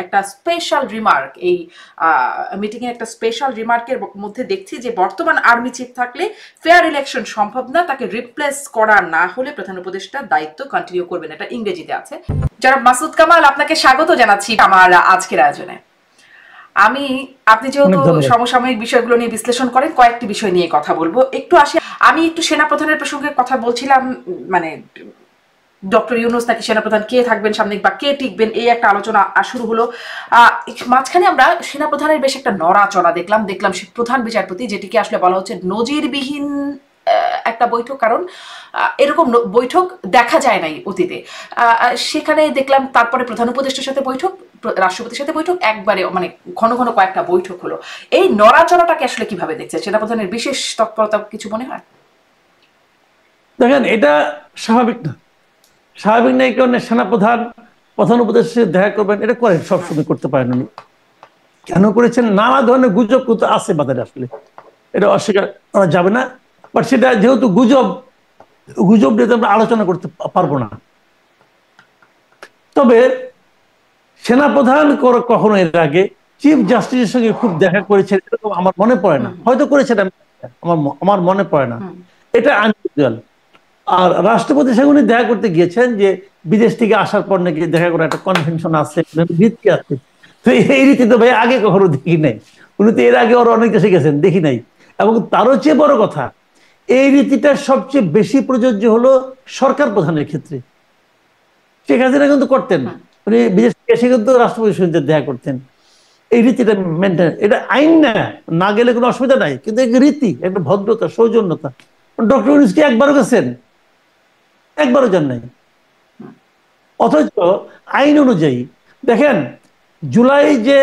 একটা special remark, এই মিটিংয়ে একটা স্পেশাল রিমার্কের মধ্যে দেখছি যে বর্তমান আর্মি চিফ থাকলে ফেয়ার ইলেকশন সম্ভব না, তাকে রিপ্লেস করা না হলে প্রধান উপদেষ্টা দায়িত্ব কন্টিনিউ করবেন, এটা ইংরেজিতে আছে। জনাব মাসুদ কামাল, আপনাকে স্বাগত জানাচ্ছি আমার আজকের আয়োজনে। আপনি যেহেতু সমসাময়িক বিষয়গুলো নিয়ে বিশ্লেষণ করেন, কয়েকটি বিষয় নিয়ে কথা বলবো। আমি একটু সেনাপ্রধানের প্রসঙ্গে কথা বলছিলাম, মানে ডক্টর ইউনূস নাকি সেনাপ্রধান কে থাকবেন সামনে বা কে টিকবেন, এই একটা আলোচনা শুরু হলো। মাঝখানে আমরা সেনাপ্রধানের বেশ একটা নড়াচড়া দেখলাম প্রধান বিচারপতি, যেটিকে আসলে বলা হচ্ছে নজিরবিহীন একটা বৈঠক, কারণ এরকম বৈঠক দেখা যায় নাই অতীতে। সেখানে দেখলাম তারপরে প্রধান উপদেষ্টার সাথে বৈঠক, রাষ্ট্রপতির সাথে বৈঠক, একবারে মানে ঘন ঘন কয়েকটা বৈঠক হলো। এই নড়াচড়াটাকে আসলে কিভাবে দেখছে? সেনাপ্রধানের বিশেষ তৎপরতা কিছু মনে হয়? দেখেন, এটা স্বাভাবিক না। স্বাভাবিক না এই কারণে সেনাপ্রধান প্রধান উপদেষ্টার দেখা করবেন, এটা করেন, সবসময় করতে পারেন উনি। কেন করেছেন? নানা ধরনের গুজব কিন্তু আছে বাজারে, আসলে এটা অস্বীকার করা যাবে না। বাট সেটা যেহেতু গুজব নিয়ে আমরা আলোচনা করতে পারবো না। তবে সেনাপ্রধান কখনো এর আগে চিফ জাস্টিসের সঙ্গে খুব দেখা করেছেন এরকম আমার মনে পড়ে না। হয়তো করেছেন, আমার মনে পড়ে না। এটা আনইউজুয়াল। আর রাষ্ট্রপতির সঙ্গে উনি দেখা করতে গিয়েছেন যে বিদেশ থেকে আসার পর নাকি দেখা করার একটা কনভেনশন আছে, রীতি আছে। তো এই রীতি তো ভাই আগে কখনো দেখি নাই। উনি তো এর আগে ওরা অনেক দেশে গেছেন, দেখি নাই। এবং তারও চেয়ে বড় কথা, এই রীতিটা সবচেয়ে বেশি প্রযোজ্য হলো সরকার প্রধানের ক্ষেত্রে। শেখ হাসিনা কিন্তু করতেন, উনি বিদেশ থেকে এসে কিন্তু রাষ্ট্রপতির সঙ্গে দেখা করতেন। এই রীতিটা মেনটেন, এটা আইন না গেলে কোনো অসুবিধা নাই, কিন্তু একটা রীতি, একটা ভদ্রতা, সৌজন্যতা। ডক্টর ইউনূস কি একবারও গেছেন? একবারও যান নাই। অথচ আইন অনুযায়ী দেখেন, জুলাই যে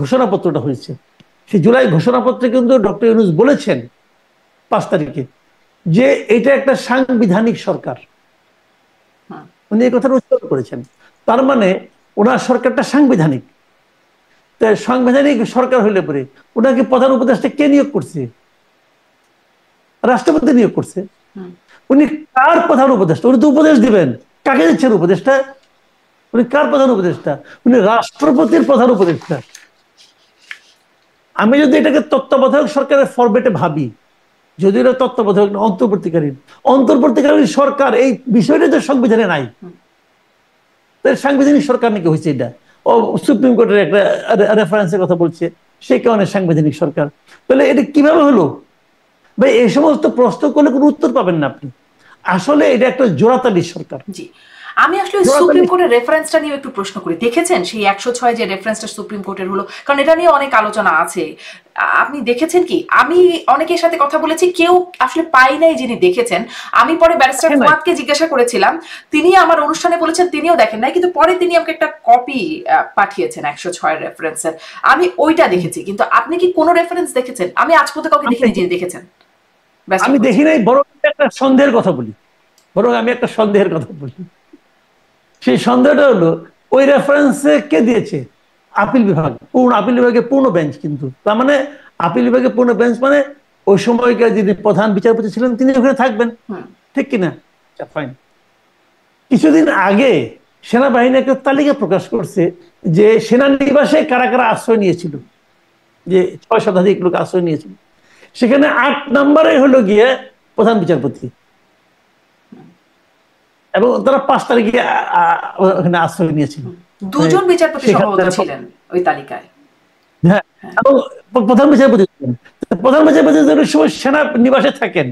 ঘোষণাপত্রটা হয়েছে, সেই জুলাই ঘোষণাপত্রে কিন্তু ডক্টর ইউনূস বলেছেন 5 তারিখে যে এটা একটা সাংবিধানিক সরকার। উনি এই কথাটা উচ্চারণ করেছেন। তার মানে ওনার সরকারটা সাংবিধানিক। তাই সাংবিধানিক সরকার হইলে পরে ওনাকে প্রধান উপদেষ্টা কে নিয়োগ করছে? রাষ্ট্রপতি নিয়োগ করছে। উনি কার প্রধান উপদেষ্টা? উনি তো উপদেশ দিবেন। কাকে দিচ্ছেন উপদেষ্টা? উনি কার প্রধান উপদেষ্টা? উনি রাষ্ট্রপতির প্রধান উপদেষ্টা। আমি যদি এটাকে তত্ত্বাবধায়ক সরকারের ফরম্যাটে ভাবি, যদি এটা তত্ত্বাবধায়ক না, অন্তর্বর্তীকালীন সরকার, এই বিষয়টা তো সংবিধানে নাই। সাংবিধানিক সরকার নাকি হয়েছে এটা? ও সুপ্রিম কোর্টের একটা রেফারেন্সের কথা বলছে, সেই কারণে সাংবিধানিক সরকার। তাহলে এটা কিভাবে হলো ভাই? এই সমস্ত প্রশ্ন করলে কোনো উত্তর পাবেন না আপনি। আসলে এটা একটা জোড়াতালি সরকার। জি, আমি আসলে সুপ্রিম কোর্টের রেফারেন্সটা নিয়ে একটু প্রশ্ন করি। দেখেছেন সেই 106 যে রেফারেন্সটা সুপ্রিম কোর্টের হলো, কারণ এটা নিয়ে অনেক আলোচনা আছে। আপনি দেখেছেন কি? আমি অনেকের সাথে কথা বলেছি, কেউ আসলে পাই নাই যিনি দেখেছেন। আমি পরে ব্যারিস্টার ফুয়াদকে জিজ্ঞাসা করেছিলাম, তিনি আমার অনুষ্ঠানে বলেছেন তিনিও দেখেন নাই, কিন্তু পরে তিনি আমাকে একটা কপি পাঠিয়েছেন 106 রেফারেন্সের। আমি ওইটা দেখেছি, কিন্তু আপনি কি কোনো রেফারেন্স দেখেছেন? আমি আজ পর্যন্ত কাউকে দেখিনি যিনি দেখেছেন। আমি দেখি নাই, বরং একটা সন্দেহের কথা বলি। সেই সন্দেহটা হলো, ওই রেফারেন্সে কে দিয়েছে? আপিল বিভাগ, আপিল বিভাগের পূর্ণ বেঞ্চ। কিন্তু তার মানে আপিল বিভাগের পূর্ণ বেঞ্চ মানে ওই সময়কার যিনি প্রধান বিচারপতি ছিলেন তিনি ওখানে থাকবেন, ঠিক কিনা? ফাইন। কিছুদিন আগে সেনাবাহিনী একটা তালিকা প্রকাশ করছে যে সেনানিবাসে কারা কারা আশ্রয় নিয়েছিল, যে 6 শতাধিক লোক আশ্রয় নিয়েছিল। সেখানে 8 নম্বরে হলো গিয়ে প্রধান বিচারপতি, এবং তারা 5 তারিখে ওখানে আশ্রয় নিয়েছিল। 2 জন বিচারপতি সম্ভবত ছিলেন ওই তালিকায়। হ্যাঁ, এবং প্রধান বিচারপতি যদি সময় সেনা নিবাসে থাকেন,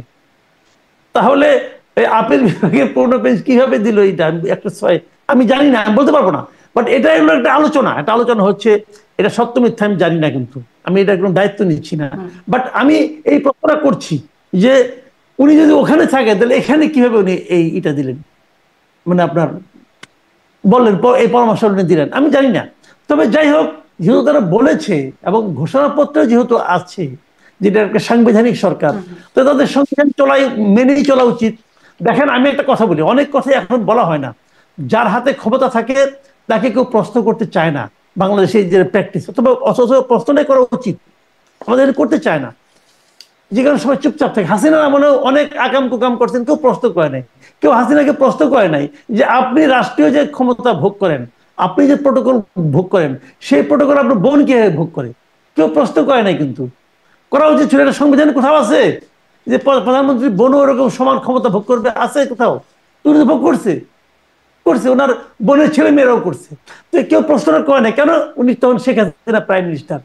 তাহলে আপিল বিভাগের পূর্ণ বেঞ্চ কিভাবে দিল এইটা? 106 আমি জানি না, আমি বলতে পারবো না। বাট এটা হলো একটা আলোচনা হচ্ছে। এটা সত্য মিথ্যা আমি জানি না, কিন্তু আমি এটা কোনো দায়িত্ব নিচ্ছি না। বাট আমি এই প্রশ্নটা করছি যে উনি যদি ওখানে থাকেন, তাহলে এখানে কিভাবে উনি এইটা দিলেন, মানে আপনার বললেন এই পরামর্শ দিলেন, আমি জানি না। তবে যাই হোক, যেহেতু তারা বলেছে এবং ঘোষণাপত্রে যেহেতু আছে যেটা একটা সাংবিধানিক সরকার, তো তাদের সংবিধান মেনেই চলা উচিত। দেখেন, আমি একটা কথা বলি, অনেক কথাই এখন বলা হয় না। যার হাতে ক্ষমতা থাকে তাকে কেউ প্রশ্ন করতে চায় না, বাংলাদেশে যে প্র্যাকটিস। তবে অথচ প্রশ্নটাই করা উচিত, আমাদের করতে চায় না, যে কারণে সবাই চুপচাপ থাকে। হাসিনার আমলেও অনেক আকাম কুকাম করছেন, কেউ প্রশ্ন করে নাই। কেউ হাসিনাকে প্রশ্ন করে নাই যে আপনি রাষ্ট্রীয় যে ক্ষমতা ভোগ করেন, আপনি যে প্রোটোকল ভোগ করেন সেই প্রোটোকল আপনার বোন কিভাবে ভোগ করে? কেউ প্রশ্ন করে নাই, কিন্তু করা উচিত ছিল। এটা সংবিধানে কোথাও আছে যে প্রধানমন্ত্রী বোনও ওরকম সমান ক্ষমতা ভোগ করবে? আছে কোথাও? তুমি তো ভোগ করছে, করছে, ওনার বোনের ছেলে মেয়েরাও করছে। তো কেউ প্রশ্ন করে না কেন? উনি তখন শেখ হাসিনা প্রাইম মিনিস্টার,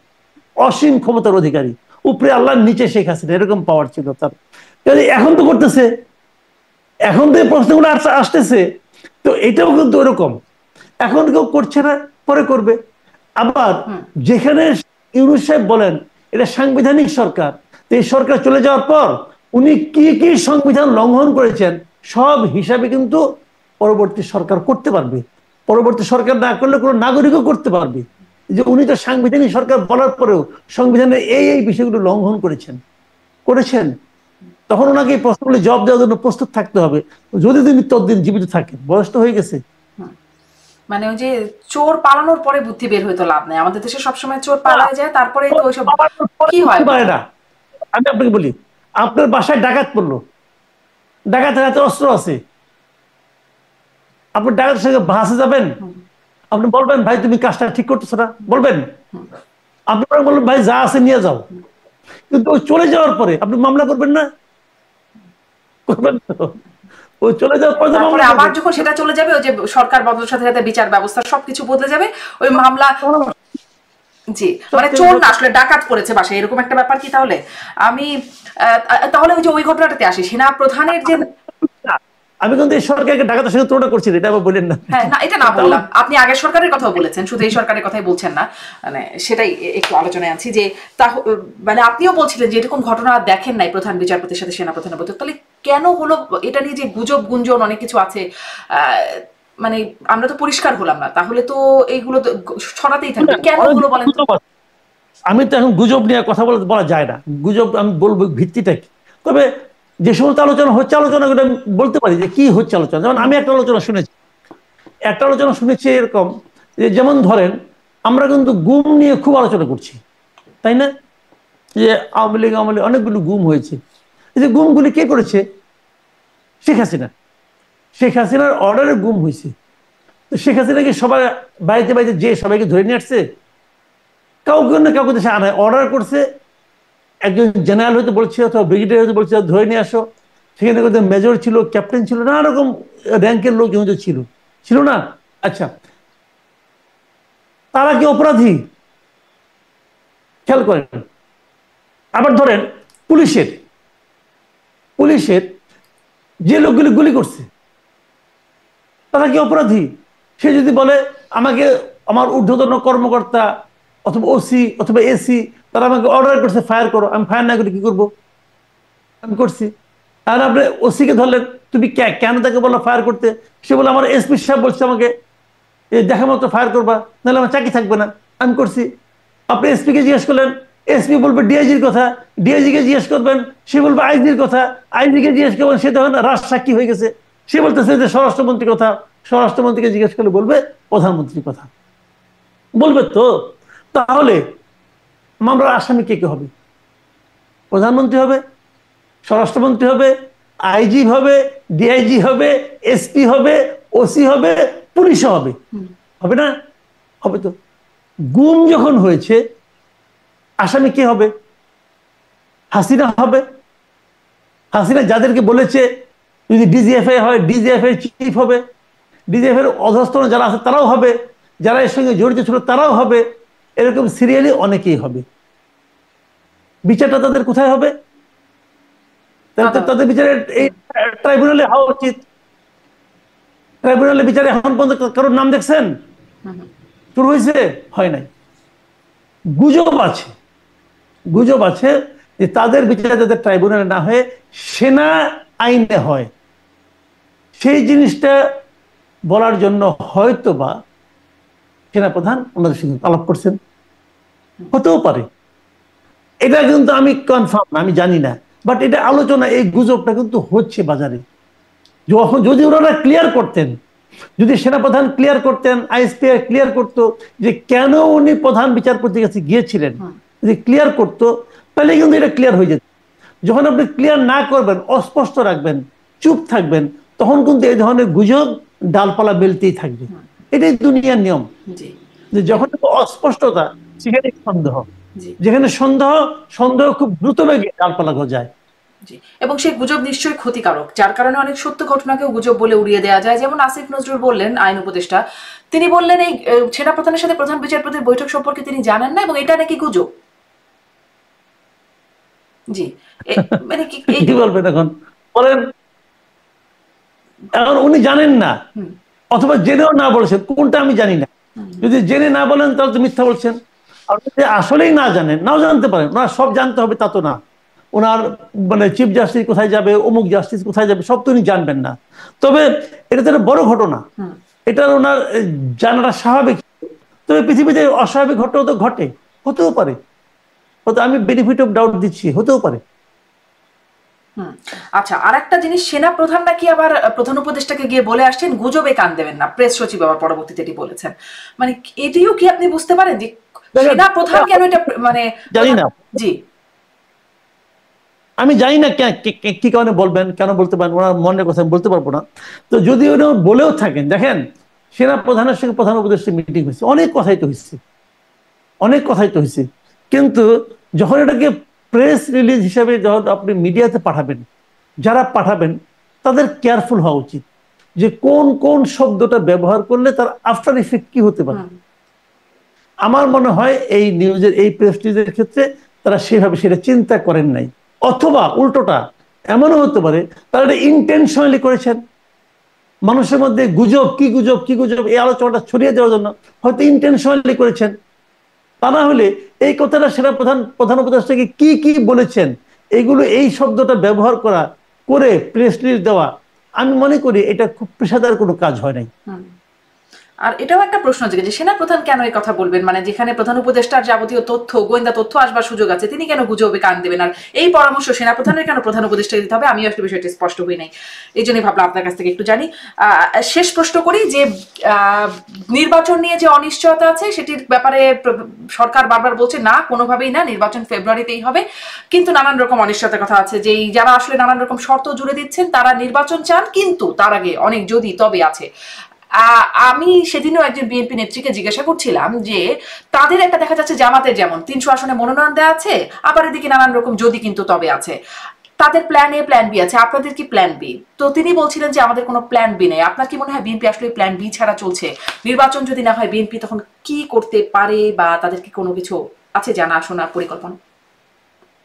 অসীম ক্ষমতার অধিকারী, উপরে আল্লাহর নিচে শেখ হাসিনা, এরকম পাওয়ার ছিল তার। এখন তো করতেছে, এখন তো এই প্রশ্নগুলো আসতেছে। তো এটাও কিন্তু ওরকম, এখন কেউ করছে না, পরে করবে। আবার যেখানে ইউনূস সাহেব বলেন এটা সাংবিধানিক সরকার, তো এই সরকার চলে যাওয়ার পর উনি কি কি সংবিধান লঙ্ঘন করেছেন সব হিসাবে কিন্তু পরবর্তী সরকার করতে পারবে। পরবর্তী সরকার না করলে কোনো নাগরিকও করতে পারবে যে উনি তো সাংবিধানিক সরকার বলার পরেও সংবিধানের এই বিষয়গুলো লঙ্ঘন করেছেন। তখন ওনাকে এই প্রশ্নগুলি জবাব দেওয়ার জন্য প্রস্তুত থাকতে হবে, যদি তিনি ততদিন জীবিত থাকেন। বয়স তো হয়ে গেছে। মানে ওই যে চোর পালানোর পরে বুদ্ধি বের হইতো লাভ নেই, আমাদের দেশে সবসময় চোর পালায় যায়, তারপরে তো ওইসব কি হয় না। আমি আপনাকে বলি, আপনার বাসায় ডাকাত পড়লো, ডাকাতের হাতে অস্ত্র আছে, আপনি ডাকাতের সঙ্গে ভাসে যাবেন? আপনি বলবেন ভাই তুমি কাজটা ঠিক করতেছো না? বলবেন? আপনি বলবেন ভাই যা আছে নিয়ে যাও। কিন্তু ওই চলে যাওয়ার পরে আপনি মামলা করবেন না? করবেন তো? ওই চলে যাওয়ার পরে তারপরে আবার যখন সেটা চলে যাবে, ওই যে সরকার বদলের সাথে সাথে বিচার ব্যবস্থা সবকিছু বদলে যাবে, ওই মামলা। জি, মানে চোর না আসলে ডাকাত পড়েছে বাসায়, এরকম একটা ব্যাপার কি? তাহলে আমি তাহলে ওই যে ওই ঘটনাটাতে আসি, সেনা প্রধানের যে, আমি কিন্তু এই সরকারকে ডাকাতের সঙ্গে তুলনা করছি, এটা আবার বলেন না। হ্যাঁ না, এটা না বললাম, আপনি আগের সরকারের কথাও বলেছেন, শুধু এই সরকারের কথাই বলছেন না, মানে সেটাই একটু আলোচনায় আছি যে মানে আপনিও বলছিলেন যে এরকম ঘটনা দেখেন নাই প্রধান বিচারপতির সাথে সেনা প্রধানের বৈঠক, তাহলে কেন হলো? এটা নিয়ে যে গুজব গুঞ্জন অনেক কিছু আছে, মানে আমরা তো পরিষ্কার হলাম না, তাহলে তো এইগুলো ছড়াতেই থাকবে, কেন হলো বলেন তো? আমি তো এখন গুজব নিয়ে কথা বলা যায় না, গুজব আমি বলবো ভিত্তিটা কি। তবে যে সমস্ত আলোচনা হচ্ছে, আলোচনাগুলো আমি বলতে পারি যে কি হচ্ছে আলোচনা। যেমন আমি একটা আলোচনা শুনেছি এরকম যে, যেমন ধরেন আমরা কিন্তু গুম নিয়ে খুব আলোচনা করছি, তাই না? যে আওয়ামী লীগ আমলে অনেকগুলো গুম হয়েছে। এই যে গুমগুলি কে করেছে? শেখ হাসিনার অর্ডারে গুম হয়েছে। তো শেখ হাসিনাকে সবাই বাড়িতে বাড়িতে যে সবাইকে ধরে নিয়ে আসছে? কাউকে না কাউকে দেশে আনায় অর্ডার করছে। একজন জেনারেল হয়তো বলছে, অথবা ব্রিগেডিয়ার হয়তো বলছে ধরে নিয়ে আসো। সেখানে মেজর ছিল, ক্যাপ্টেন ছিল, নানা রকম র্যাঙ্কের লোক ছিল না? আচ্ছা, তারা কি অপরাধী? খেয়াল করেন। আবার ধরেন পুলিশের যে লোকগুলি গুলি করছে তারা কি অপরাধী? সে যদি বলে আমাকে আমার ঊর্ধ্বতন কর্মকর্তা অথবা ওসি অথবা এসি তারা আমাকে অর্ডার করছে ফায়ার করো, আমি ফায়ার না করে কি করবো? আমি করছি। আর আপনি ওসিকে ধরলেন, তুমি কেন তাকে বললো ফায়ার করতে? সে বলে আমার এসপি সাহেব বলছে আমাকে দেখা মতো ফায়ার করবা, নাহলে আমার চাকরি থাকবে না, আমি করছি। আপনি এসপিকে জিজ্ঞেস করলেন, এসপি বলবে ডিআইজির কথা, ডিআইজিকে জিজ্ঞেস করবেন, সে বলবে আইজির কথা, আইজিকে জিজ্ঞেস করবেন, সে তখন রাজসাক্ষী হয়ে গেছে, সে বলতেছে যে স্বরাষ্ট্রমন্ত্রীর কথা, স্বরাষ্ট্রমন্ত্রীকে জিজ্ঞেস করলে বলবে প্রধানমন্ত্রীর কথা, বলবে তো। তাহলে মামলার আসামি কে কে হবে? প্রধানমন্ত্রী হবে, স্বরাষ্ট্রমন্ত্রী হবে, আইজি হবে, ডিআইজি হবে, এসপি হবে, ওসি হবে, পুলিশ হবে, হবে না? হবে তো। গুম যখন হয়েছে আসামি কে হবে? হাসিনা হবে। হাসিনা যাদেরকে বলেছে, যদি ডিজিএফআই হয় ডিজিএফআই চিফ হবে, ডিজিএফআই এর অধস্তন যারা আছে তারাও হবে, যারা এর সঙ্গে জড়িত ছিল তারাও হবে, এরকম সিরিয়ালি অনেকেই হবে। বিচারটা তাদের কোথায় হবে? তাদের বিচারের এই ট্রাইব্যুনালে হওয়া উচিত। ট্রাইব্যুনালে বিচারে এখন পর্যন্ত কারোর নাম দেখছেন? শুরু হয়েছে? হয় নাই। গুজব আছে যে তাদের বিচার যাতে ট্রাইব্যুনালে না হয়ে সেনা আইনে হয়, সেই জিনিসটা বলার জন্য হয়তো বা সেনাপ্রধান ওনাদের সঙ্গে আলাপ করছেন, হতেও পারে। এটা কিন্তু আমি কনফার্ম না, আমি জানি না, বাট এটা আলোচনা, এই গুজবটা কিন্তু হচ্ছে বাজারে। যদি ওনারা ক্লিয়ার করতেন, যদি সেনাপ্রধান ক্লিয়ার করতেন, আইএসপিআর ক্লিয়ার করতো যে কেন উনি প্রধান বিচারপতির কাছে গিয়েছিলেন, যদি ক্লিয়ার করতো তাহলে কিন্তু এটা ক্লিয়ার হয়ে যেত। যখন আপনি ক্লিয়ার না করবেন, অস্পষ্ট রাখবেন, চুপ থাকবেন, তখন কিন্তু এই ধরনের গুজব ডালপালা মেলতেই থাকবে। এটাই দুনিয়ার নিয়ম, জি যে যখন অস্পষ্টতা সেখানে সন্দেহ, জি যেখানে সন্দেহ, সন্দেহ খুব দ্রুত বেগে ডালপালা গজায়। জি। এবং সেই গুজব নিশ্চয়ই ক্ষতিকারক, যার কারণে অনেক সত্য ঘটনাকেও গুজব বলে উড়িয়ে দেওয়া যায়। যেমন আসিফ নজরুল বললেন, আইন উপদেষ্টা, তিনি বললেন এই সেনাপ্রধানের সাথে প্রধান বিচারপতির বৈঠক সম্পর্কে তিনি জানেন না এবং এটা নাকি গুজব। জি। মানে কি বলবেন এখন বলেন? এখন উনি জানেন না, অথবা জেনেও না বলেছেন, কোনটা আমি জানি না। যদি জেনে না বলেন তাহলে তো মিথ্যা বলছেন। আর যদি আসলেই না জানেন, নাও জানতে পারেন, ওনার সব জানতে হবে তা তো না। ওনার মানে চিফ জাস্টিস কোথায় যাবে, অমুক জাস্টিস কোথায় যাবে, সব তো উনি জানবেন না। তবে এটা তো একটা বড় ঘটনা, এটা ওনার জানাটা স্বাভাবিক। তবে পৃথিবীতে অস্বাভাবিক ঘটনাও তো ঘটে, হতেও পারে। হয়তো আমি বেনিফিট অফ ডাউট দিচ্ছি, হতেও পারে। আচ্ছা, আর একটা জিনিস, সেনা প্রধান নাকি আবার প্রধান উপদেষ্টাকে গিয়ে বলে আসছেন গুজবে কান দেবেন না, প্রেস সচিব আবার পরবর্তীতে এটি বলেছেন। মানে এটিও কি আপনি বুঝতে পারেন যে সেনা প্রধান কেন এটা মানে জানি না, জি আমি জানি না কি কারণে বলবেন, কেন বলতে পারেন, ওনার মনের কথা আমি বলতে পারবো না। তো যদি উনি বলেও থাকেন, দেখেন সেনা প্রধানের সঙ্গে প্রধান উপদেষ্টা মিটিং হয়েছে, অনেক কথাই তো হয়েছে, অনেক কথাই তো হয়েছে। কিন্তু যখন এটাকে প্রেস রিলিজ হিসাবে যখন আপনি মিডিয়াতে পাঠাবেন, যারা পাঠাবেন তাদের কেয়ারফুল হওয়া উচিত যে কোন কোন শব্দটা ব্যবহার করলে তার আফটার ইফেক্ট কি হতে পারে। আমার মনে হয় এই নিউজের, এই প্রেস রিলিজের ক্ষেত্রে তারা সেভাবে সেটা চিন্তা করেন নাই, অথবা উল্টোটা এমনও হতে পারে তারা এটা ইন্টেনশনালি করেছেন, মানুষের মধ্যে গুজব কি গুজব কি গুজব এই আলোচনাটা ছড়িয়ে দেওয়ার জন্য হয়তো ইন্টেনশনালি করেছেন। তা না হলে এই কথাটা সেনা প্রধান উপদেষ্টাকে কি কি বলেছেন, এগুলো এই শব্দটা ব্যবহার করে প্রেস রিলিজ দেওয়া, আমি মনে করি এটা খুব পেশাদার কোনো কাজ হয় নাই। আর এটাও একটা প্রশ্ন যে সেনা প্রধান কেন এই কথা বলবেন, মানে যেখানে প্রধান উপদেষ্টার যাবতীয় তথ্য, গোয়েন্দা তথ্য আসবার সুযোগ আছে, তিনি কেন গুজবে কান দেবেন? আর এই পরামর্শ সেনা প্রধানের কেন প্রধান উপদেষ্টাকে দিতে হবে? আমিও একটা বিষয়টি স্পষ্ট হই নাই, এই জন্যই ভাবলাম আপনার কাছ থেকে একটু জানি। শেষ প্রশ্ন করি যে নির্বাচন নিয়ে যে অনিশ্চয়তা আছে সেটির ব্যাপারে সরকার বারবার বলছে না, কোনোভাবেই না, নির্বাচন ফেব্রুয়ারিতেই হবে। কিন্তু নানান রকম অনিশ্চয়তার কথা আছে, যে যারা আসলে নানান রকম শর্ত জুড়ে দিচ্ছেন তারা নির্বাচন চান, কিন্তু তার আগে অনেক যদি তবে আছে। আমি সেদিনও একজন বিএনপি নেত্রীকে জিজ্ঞাসা করছিলাম যে তাদের একটা দেখা যাচ্ছে জামাতের যেমন 300 আসনে মনোনয়ন দেওয়া আছে, আবার এদিকে নানান রকম যদি কিন্তু তবে আছে, তাদের প্ল্যান এ প্ল্যান বি আছে, আপনাদের কি প্ল্যান বি? তো তিনি বলছিলেন যে আমাদের কোনো প্ল্যান বি নেই। আপনার কি মনে হয় বিএনপি আসলে প্ল্যান বি ছাড়া চলছে? নির্বাচন যদি না হয় বিএনপি তখন কি করতে পারে, বা তাদের কি কোনো কিছু আছে জানা শোনার পরিকল্পনা?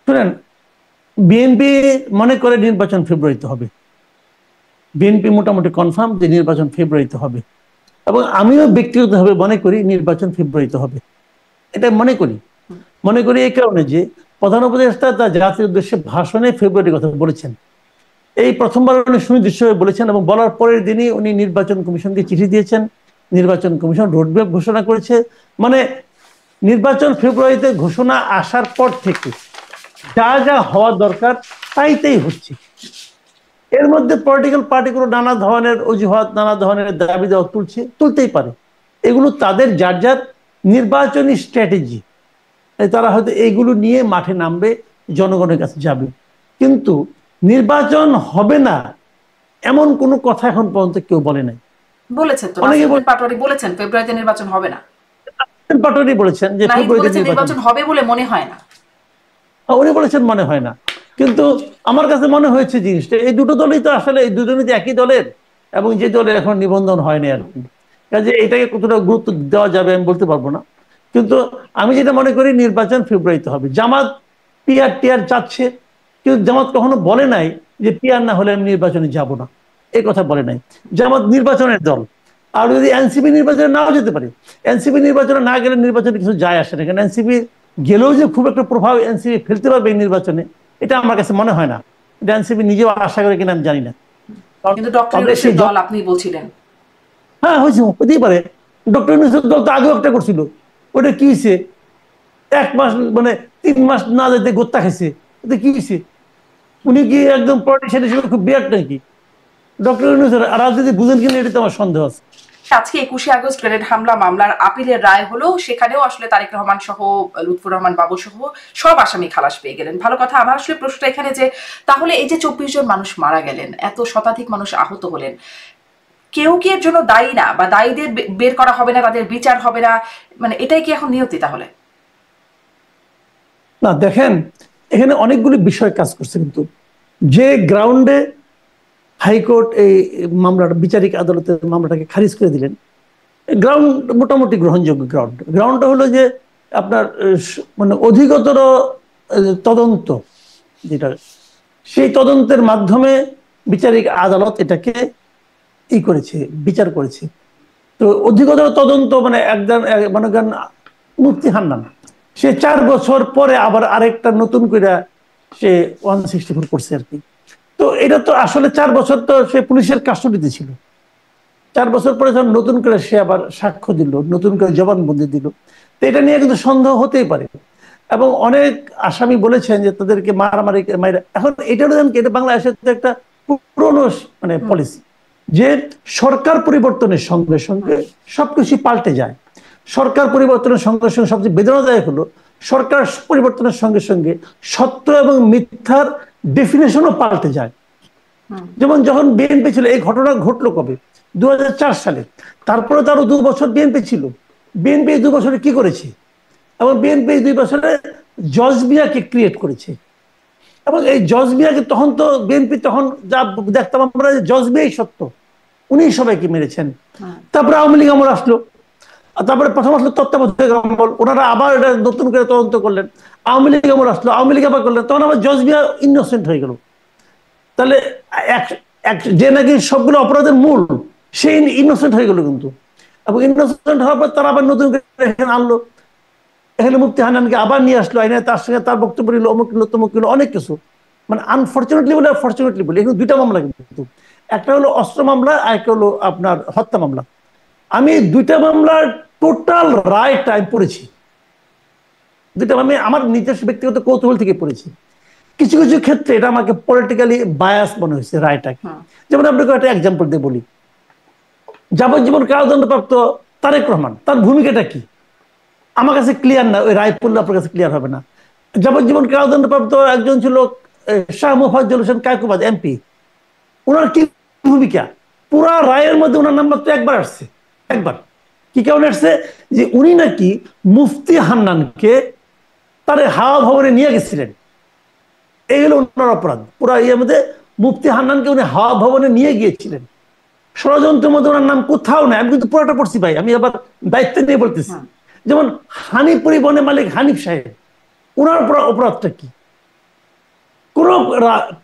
শুনেন, বিএনপি মনে করে নির্বাচন ফেব্রুয়ারিতে হবে, বিএনপি মোটামুটি কনফার্ম যে নির্বাচন ফেব্রুয়ারিতে হবে, এবং আমিও ব্যক্তিগতভাবে মনে করি নির্বাচন ফেব্রুয়ারিতে হবে। এটা মনে করি এই কারণে যে প্রধান উপদেষ্টা তার জাতির উদ্দেশ্যে ভাষণে ফেব্রুয়ারির কথা বলেছেন। এই প্রথমবার উনি সুনির্দিষ্টভাবে বলেছেন, এবং বলার পরের দিনই উনি নির্বাচন কমিশনকে চিঠি দিয়েছেন, নির্বাচন কমিশন রোডম্যাপ ঘোষণা করেছে। মানে নির্বাচন ফেব্রুয়ারিতে ঘোষণা আসার পর থেকে যা যা হওয়া দরকার তাই হচ্ছে। এর মধ্যে পলিটিক্যাল পার্টিগুলো নানা ধরনের অজুহাত, নানা ধরনের দাবি দেওয়া তুলতেই পারে, এগুলো তাদের যার যার নির্বাচনী স্ট্র্যাটেজি, তারা হয়তো এইগুলো নিয়ে মাঠে নামবে, জনগণের কাছে যাবে। কিন্তু নির্বাচন হবে না এমন কোনো কথা এখন পর্যন্ত কেউ বলে নাই। বলেছেন তো, নাসিরউদ্দিন পাটোয়ারি বলেছেন ফেব্রুয়ারিতে নির্বাচন হবে না। পাটোয়ারি বলেছেন যে ফেব্রুয়ারিতে নির্বাচন হবে বলে মনে হয় না, উনি বলেছেন মনে হয় না। কিন্তু আমার কাছে মনে হয়েছে জিনিসটা, এই দুটো দলই তো আসলে, এই দুজনই তো একই দলের, এবং যে দলের এখন নিবন্ধন হয়নি আর কি, কাজে এটাকে কতটা গুরুত্ব দেওয়া যাবে আমি বলতে পারবো না। কিন্তু আমি যেটা মনে করি নির্বাচন ফেব্রুয়ারিতে হবে। জামাত টিআর চাচ্ছে, কিন্তু জামাত কখনো বলে নাই যে পিআর না হলে আমি নির্বাচনে যাব না, এই কথা বলে নাই। জামাত নির্বাচনের দল, আর যদি এনসিপি নির্বাচনে নাও যেতে পারে, এনসিপি নির্বাচনে না গেলে নির্বাচনে কিছু যায় আসে না, কারণ এনসিপি গেলেও যে খুব একটা প্রভাব এনসিপি ফেলতে পারবে এই নির্বাচনে, এটা আমার কাছে মনে হয় না। এটা এনসিপি নিজেও আশা করে কিনা আমি জানি না। কিন্তু ডক্টর ইউনূসের দল আপনি বলছিলেন, হ্যাঁ হয়েছে, হতেই পারে। ডক্টর ইউনূসের দল তো আগেও একটা করছিল, ওটা কি হয়েছে? 1 মাস মানে 3 মাস না যেতে গোত্তা খাইছে, ওটা কি হয়েছে? উনি কি একদম পলিটিশিয়ান হিসেবে খুব বিরাট নাকি ডক্টর ইউনূসের? আর রাজনীতি বুঝেন কিনা এটা তো আমার সন্দেহ আছে। আজকে 21শে আগস্ট গ্রেনেড হামলা মামলার আপিলের রায় হলো, সেখানেও আসলে তারেক রহমান সহ লুৎফুর রহমান বাবু সহ সব আসামি খালাস পেয়ে গেলেন। ভালো কথা। আমার আসলে প্রশ্নটা এখানে যে তাহলে এই যে 24 জন মানুষ মারা গেলেন, এত শতাধিক মানুষ আহত হলেন, কেউ কি এর জন্য দায়ী না, বা দায়ীদের বের করা হবে না, তাদের বিচার হবে না, মানে এটাই কি এখন নিয়তি তাহলে? না দেখেন, এখানে অনেকগুলি বিষয় কাজ করছে, কিন্তু যে গ্রাউন্ডে হাইকোর্ট এই মামলাটা, বিচারিক আদালতের মামলাটাকে খারিজ করে দিলেন, গ্রাউন্ড মোটামুটি গ্রহণযোগ্য গ্রাউন্ড। গ্রাউন্ডটা হলো যে আপনার মানে অধিকতর তদন্ত, যেটা সেই তদন্তের মাধ্যমে বিচারিক আদালত এটাকে করেছে, বিচার করেছে। তো অধিকতর তদন্ত মানে একজন মনে করেন মুফতি হান্নান, সে 4 বছর পরে আবার আরেকটা নতুন করে সে 164 করছে আর কি। তো এটা তো আসলে 4 বছর তো সে পুলিশের কাস্টডিতে ছিল, 4 বছর পরে যখন নতুন করে সে আবার সাক্ষ্য দিল, নতুন করে জবানবন্দি দিল, তো এটা নিয়ে কিন্তু সন্দেহ হতেই পারে। এবং অনেক আসামি বলেছেন যে তাদেরকে মারামারি মাইরা, এখন এটা হলো এটা বাংলাদেশের একটা পুরনো মানে পলিসি, যে সরকার পরিবর্তনের সঙ্গে সঙ্গে সবকিছু পাল্টে যায়। সরকার পরিবর্তনের সঙ্গে সঙ্গে সবচেয়ে বেদনাদায়ক হলো সরকার পরিবর্তনের সঙ্গে সঙ্গে সত্য এবং মিথ্যার ডেফিনেশনও পাল্টে যায়। যেমন যখন বিএনপি ছিল, এই ঘটনা ঘটলো কবে? 2004 সালে। তারপরে তো আরো 2 বছর বিএনপি ছিল। বিএনপি 2 বছরে কি করেছে? এবং বিএনপি 2 বছরে জজ মিয়াকে ক্রিয়েট করেছে। এবং এই জজ মিয়াকে তখন তো বিএনপি তখন যা দেখতাম আমরা, জজ মিয়াই সত্য, উনি সবাইকে মেরেছেন। তারপরে আওয়ামী লীগ আমল আসলো, তারপরে প্রথম আসলো তত্ত্বাবধায়ক আমল, ওনারা আবার এটা নতুন করে তদন্ত করলেন। আওয়ামী লীগ আমল আসলো, আওয়ামী লীগ আবার করলেন, তখন আবার জজ মিয়া ইনোসেন্ট হয়ে গেল। তাহলে যে নাকি সবগুলো অপরাধের মূল, সেই ইনোসেন্ট হয়ে গেল কিন্তু। এবং ইনোসেন্ট হওয়ার পর তারা আবার নতুন করে এখানে আনলো, এখানে মুফতি হান্নানকে আবার নিয়ে আসলো আইনে, তার সঙ্গে তার বক্তব্য নিল, অমুক নিল, তমুক নিল, অনেক কিছু। মানে আনফর্চুনেটলি বলে ফর্চুনেটলি বলে, এখানে 2টা মামলা কিন্তু, একটা হলো অস্ত্র মামলা আর একটা হলো আপনার হত্যা মামলা। আমি 2টা মামলার টোটাল রায়টা আমি পড়েছি। 2টা আমি আমার নিজস্ব ব্যক্তিগত কৌতূহল থেকে পড়েছি। কিছু কিছু ক্ষেত্রে এটা আমাকে পলিটিক্যালি বায়াস মনে হয়েছে রায়টাকে। যেমন আপনাকে একটা এক্সাম্পল দিয়ে বলি, যাবজ্জীবন কারাদণ্ডপ্রাপ্ত তারেক রহমান, তার ভূমিকাটা কি আমার কাছে ক্লিয়ার না, ওই রায় পড়লে আপনার কাছে ক্লিয়ার হবে না। যাবজ্জীবন কারাদণ্ডপ্রাপ্ত একজন ছিল শাহ মুফাজ্জল হোসেন কায়কোবাদ, এমপি। ওনার কি ভূমিকা? পুরা রায়ের মধ্যে ওনার নাম মাত্র একবার আসছে, একবার। কি কারণে আসছে? যে উনি নাকি মুফতি হান্নানকে তার হাওয়া ভবনে নিয়ে গেছিলেন, এই হলো ওনার অপরাধ। পুরা ইয়ের মধ্যে মুফতি হান্নানকে উনি হাওয়া ভবনে নিয়ে গিয়েছিলেন। ষড়যন্ত্রের মধ্যে ওনার নাম কোথাও নাই। আমি কিন্তু পুরাটা পড়ছি ভাই, আমি আবার দায়িত্ব নিয়ে বলতেছি। যেমন হানিফ পরিবহনের মালিক হানিফ সাহেব, ওনার অপরাধটা কি? কোন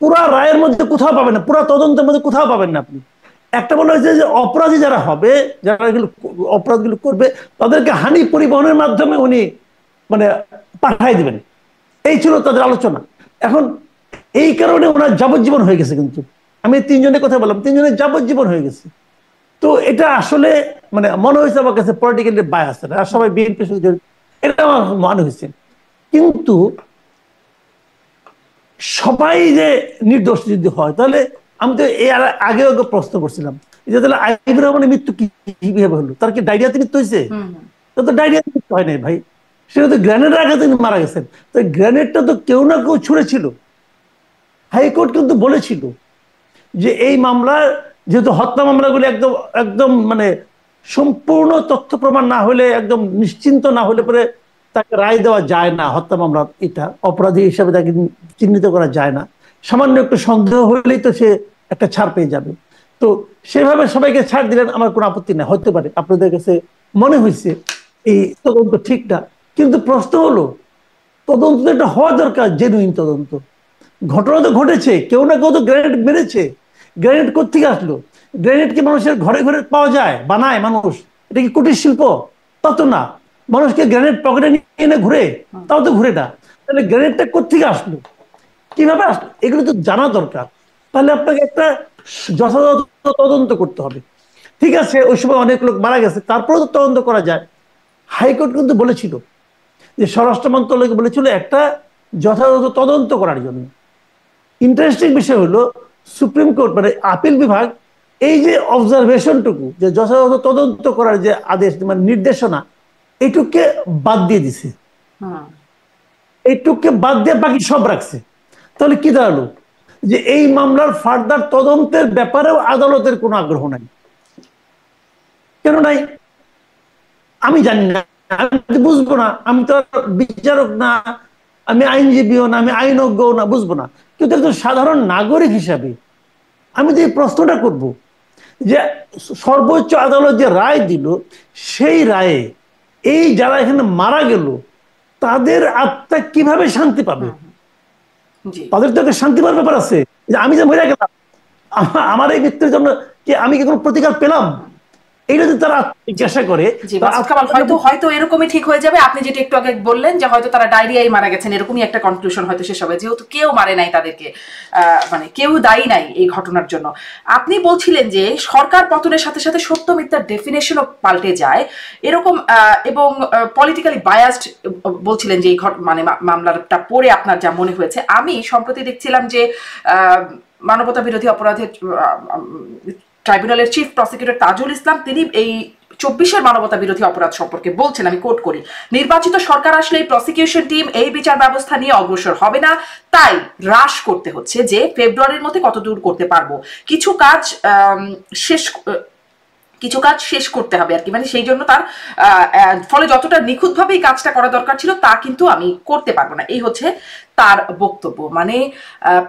পুরা রায়ের মধ্যে কোথাও পাবেন না, পুরা তদন্তের মধ্যে কোথাও পাবেন না আপনি। একটা বলা হয়েছে যে অপরাধী যারা হবে, যারা এগুলো অপরাধগুলো করবে, তাদেরকে হানিফ পরিবহনের মাধ্যমে উনি মানে পাঠাই দিবেন, এই ছিল তাদের আলোচনা। এখন এই কারণে ওনার যাবজ্জীবন হয়ে গেছে। কিন্তু আমি 3 জনের কথা বললাম, 3 জনের যাবজ্জীবন হয়ে গেছে। তো এটা আসলে মানে মনে হয়েছে আমার কাছে পলিটিক্যালি বায়াস, আর সবাই বিএনপি, এটা আমার মনে হয়েছে। কিন্তু সবাই যে নির্দোষ যদি হয়, তাহলে আমি তো এর আগেও প্রশ্ন করছিলাম যে তাহলে আইবুর রহমানের মৃত্যু কিভাবে হলো? তার কি ডায়রিয়াতে মৃত্যু হয়েছে? তো ডায়রিয়াতে মৃত্যু হয় নাই ভাই, সেটা তো গ্রেনেডের আঘাতে মারা গেছেন। তো গ্রেনেডটা তো কেউ না কেউ ছুঁড়েছিল। হাইকোর্ট কিন্তু বলেছিল যে এই মামলা, যেহেতু হত্যা মামলাগুলি একদম একদম মানে সম্পূর্ণ তথ্য প্রমাণ না হলে, একদম নিশ্চিন্ত না হলে পরে তাকে রায় দেওয়া যায় না। হত্যা মামলা এটা অপরাধী হিসাবে তাকে চিহ্নিত করা যায় না। সামান্য একটু সন্দেহ হলেই তো সে একটা ছাড় পেয়ে যাবে। তো সেভাবে সবাইকে ছাড় দিলেন, আমার কোনো আপত্তি নেই। হতে পারে আপনাদের কাছে মনে হয়েছে এই তদন্ত ঠিক না, কিন্তু প্রশ্ন হলো তদন্ত একটা হওয়া দরকার, জেনুইন তদন্ত। ঘটনা তো ঘটেছে, কেউ না কেউ তো গ্রেনেড মেরেছে। গ্রেনেড কোথেকে আসলো? গ্রেনেড কি মানুষের ঘরে ঘরে পাওয়া যায়, বানায় মানুষ? এটা কি কুটির শিল্প? তা তো না। মানুষকে গ্রেনেড পকেটে নিয়ে এনে ঘুরে, তাও তো ঘুরে না। তাহলে গ্রেনেডটা কোথেকে আসলো, কিভাবে আসলো, এগুলো তো জানা দরকার। তাহলে আপনাকে একটা যথাযথ তদন্ত করতে হবে। ঠিক আছে, ওই সময় অনেক লোক মারা গেছে, তারপরেও তো তদন্ত করা যায়। হাইকোর্ট কিন্তু বলেছিল, যে স্বরাষ্ট্র মন্ত্রণালয়কে বলেছিল একটা যথাযথ তদন্ত করার জন্য। ইন্টারেস্টিং বিষয় হলো সুপ্রিম কোর্ট মানে আপিল বিভাগ এই যে অবজারভেশনটুকু, যে যথাযথ তদন্ত করার যে আদেশ মানে নির্দেশনা, এইটুককে বাদ দিয়ে দিছে। এইটুককে বাদ দিয়ে বাকি সব রাখছে। তাহলে কি দাঁড়ালো? যে এই মামলার ফার্দার তদন্তের ব্যাপারেও আদালতের কোনো আগ্রহ নাই। কেন নাই আমি জানি না, আমি বুঝবো না, আমি তো বিচারক না, আমি আইনজীবীও না, আমি আইনজ্ঞও না, বুঝবো না। কিন্তু একজন সাধারণ নাগরিক হিসাবে আমি তো এই প্রশ্নটা করব যে সর্বোচ্চ আদালত যে রায় দিল, সেই রায়ে এই যারা এখানে মারা গেল তাদের আত্মা কিভাবে শান্তি পাবে? তাদের তো একটা শান্তি পাওয়ার ব্যাপার আছে, যে আমি যে মরে গেলাম, আমার এই মৃত্যুর জন্য কি আমি কি কোনো প্রতিকার পেলাম? এইটা যদি তারা জিজ্ঞাসা করে, হয়তো এরকমই ঠিক হয়ে যাবে। আপনি যেটা একটু আগে বললেন যে হয়তো তারা ডায়রিয়ায় মারা গেছেন, এরকমই একটা কনক্লুশন হয়তো শেষ হবে, যেহেতু কেউ মারে নাই তাদেরকে, মানে কেউ দায়ী নাই এই ঘটনার জন্য। আপনি বলছিলেন যে সরকার পতনের সাথে সাথে সত্য মিথ্যার ডেফিনেশনও পাল্টে যায় এরকম, এবং পলিটিক্যালি বায়াসড বলছিলেন যে এই মানে মামলাটা পড়ে আপনার যা মনে হয়েছে। আমি সম্প্রতি দেখছিলাম যে মানবতা বিরোধী অপরাধের ট্রাইব্যুনালের চিফ প্রসিকিউটর তাজুল ইসলাম, তিনি এই 24-এর মানবতা বিরোধী অপরাধ সম্পর্কে বলছেন, আমি কোট করি, নির্বাচিত সরকার আসলে এই প্রসিকিউশন টিম এই বিচার ব্যবস্থা নিয়ে অগ্রসর হবে না, তাই হ্রাস করতে হচ্ছে যে ফেব্রুয়ারির মধ্যে কতদূর করতে পারবো, কিছু কাজ শেষ করতে হবে আর কি, মানে সেই জন্য তার ফলে যতটা নিখুঁতভাবে এই কাজটা করা দরকার ছিল তা কিন্তু আমি করতে পারবো না, এই হচ্ছে তার বক্তব্য। মানে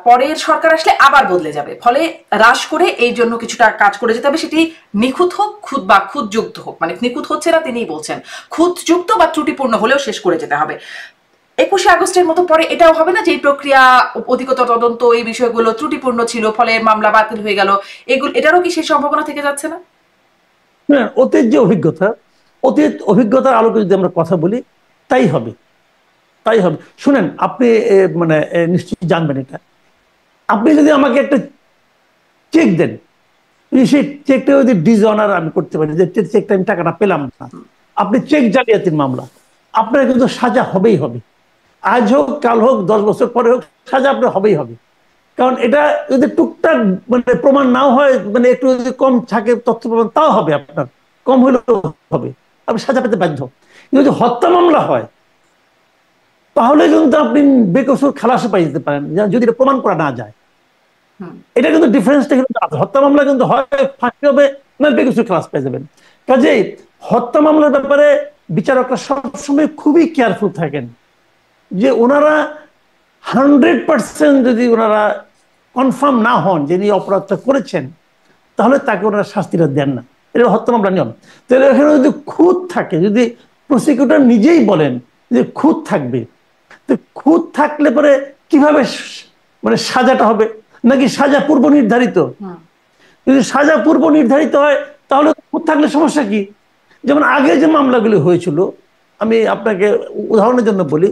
পরের সরকার আসলে আবার বদলে যাবে, ফলে হ্রাস করে এই জন্য কিছুটা কাজ করে যেতে হবে, সেটি নিখুঁত হোক খুদ বা খুঁতযুক্ত হোক, মানে নিখুঁত হচ্ছে না তিনিই বলছেন, খুঁতযুক্ত বা ত্রুটিপূর্ণ হলেও শেষ করে যেতে হবে। 21শে আগস্টের মতো পরে এটাও হবে না যে এই প্রক্রিয়া, অধিকতর তদন্ত, এই বিষয়গুলো ত্রুটিপূর্ণ ছিল ফলে মামলা বাতিল হয়ে গেল, এগুলো এটারও কি সেই সম্ভাবনা থেকে যাচ্ছে না? অতীত যে অভিজ্ঞতার আলোকে যদি আমরা কথা বলি তাই হবে। শুনেন, আপনি মানে নিশ্চয়ই জানবেন এটা, আপনি যদি আমাকে একটা চেক দেন, সেই চেকটা যদি ডিসঅনার আমি করতে পারি, যে চেকটা আমি টাকাটা পেলাম না, আপনি চেক জালিয়াতির মামলা, আপনার কিন্তু সাজা হবেই হবে, আজ হোক কাল হোক 10 বছর পরে হোক, সাজা আপনার হবেই হবে। কারণ এটা যদি টুকটাক মানে প্রমাণ নাও হয়, মানে একটু যদি কম থাকে তথ্য প্রমাণ, তাও হবে, আপনার কম হলেও হবে, আপনি সাজা পেতে বাধ্য। কিন্তু যদি হত্যা মামলা হয় তাহলে কিন্তু আপনি বেকসুর খালাসে পাই যেতে পারেন, যদি এটা প্রমাণ করা না যায়। এটা কিন্তু ডিফারেন্সটা কিন্তু হত্যা মামলা কিন্তু হয় ফাঁসি হবে, না বেকসুর খালাস পেয়ে যাবেন। কাজেই হত্যা মামলার ব্যাপারে বিচারকরা সবসময় খুবই কেয়ারফুল থাকেন, যে ওনারা 100% যদি ওনারা কনফার্ম না হন যে অপরাধটা করেছেন, তাহলে তাকে ওনারা শাস্তিটা দেন না। এটা হত্যা মামলার নিয়ম। তাহলে এখানে যদি খুঁত থাকে, যদি প্রসিকিউটর নিজেই বলেন যে খুঁত থাকবে, তো খুঁত থাকলে পরে কিভাবে মানে সাজাটা হবে? নাকি সাজা পূর্ব নির্ধারিত? যদি সাজা পূর্ব নির্ধারিত হয় তাহলে খুঁত থাকলে সমস্যা কি? যেমন আগে যে মামলাগুলি হয়েছিল, আমি আপনাকে উদাহরণের জন্য বলি,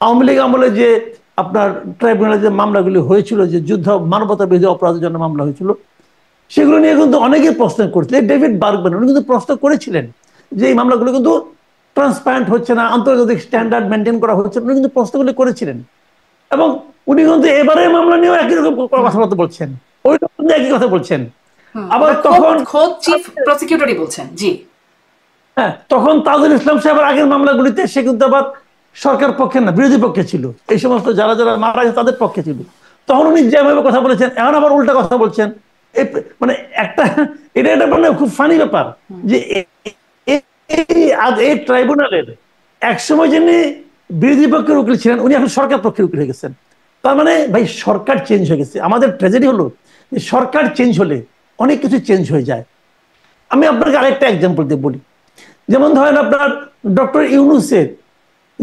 আওয়ামী লীগ আমলে যে আপনার ট্রাইব্যুনালে যে মামলাগুলি হয়েছিল, যে যুদ্ধ মানবতা বিরোধী অপরাধের জন্য মামলা হয়েছিল, সেগুলো নিয়ে কিন্তু অনেকেই প্রশ্ন করছিলেন। ডেভিড বার্গম্যান উনি কিন্তু প্রশ্ন করেছিলেন যে এই মামলাগুলো কিন্তু ট্রান্সপারেন্ট হচ্ছে না, আন্তর্জাতিক স্ট্যান্ডার্ড মেনটেন করা হচ্ছে, উনি কিন্তু প্রশ্নগুলি করেছিলেন। এবং উনি কিন্তু এবারের মামলা নিয়েও একই রকম কথাবার্তা বলছেন, ওই রকম একই কথা বলছেন। আবার তখন চিফ প্রসিকিউটরই বলছেন, জি হ্যাঁ, তখন তাজুল ইসলাম সাহেব আগের মামলাগুলিতে সে কিন্তু আবার সরকার পক্ষে না, বিরোধী পক্ষে ছিল, এই সমস্ত যারা যারা মারা গেছে তাদের পক্ষে ছিল। তখন উনি যেভাবে কথা বলেছেন, এখন আবার উল্টা কথা বলছেন। মানে এটা মানে খুব ফানি ব্যাপার যে এই ট্রাইব্যুনালের একসময় যিনি বিরোধী পক্ষের উকিল ছিলেন, উনি এখন সরকার পক্ষের উকিল হয়ে গেছেন। তার মানে ভাই সরকার চেঞ্জ হয়ে গেছে। আমাদের ট্র্যাজেডি হলো যে সরকার চেঞ্জ হলে অনেক কিছু চেঞ্জ হয়ে যায়। আমি আপনাকে আরেকটা এক্সাম্পল দিয়ে বলি। যেমন ধরেন আপনার ডক্টর ইউনূসের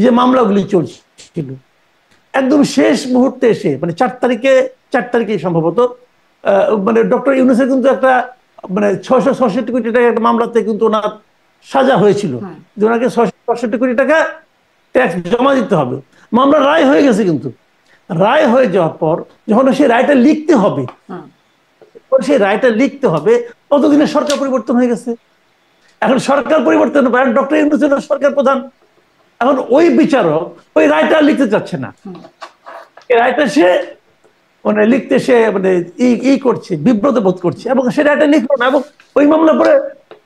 যে মামলাগুলি চলছিল, একদম শেষ মুহূর্তে এসে মানে 4 তারিখে সম্ভবত মানে ডক্টর ইউনূসের কিন্তু একটা মানে 666 কোটি টাকা একটা মামলাতে কিন্তু ওনার সাজা হয়েছিল যে ওনাকে 666 কোটি টাকা ট্যাক্স জমা দিতে হবে। মামলা রায় হয়ে গেছে, কিন্তু রায় হয়ে যাওয়ার পর যখন সেই রায়টা লিখতে হবে, ততদিনে সরকার পরিবর্তন হয়ে গেছে। এখন সরকার পরিবর্তন, ডক্টর ইউনূস সরকার প্রধান, এখন ওই বিচারক ওই রায়টা লিখতে চাচ্ছে না, এই রায়টা সে মানে লিখতে সে মানে করছে, বিব্রত বোধ করছে, এবং সে রায়টা লিখলো না, এবং ওই মামলা পরে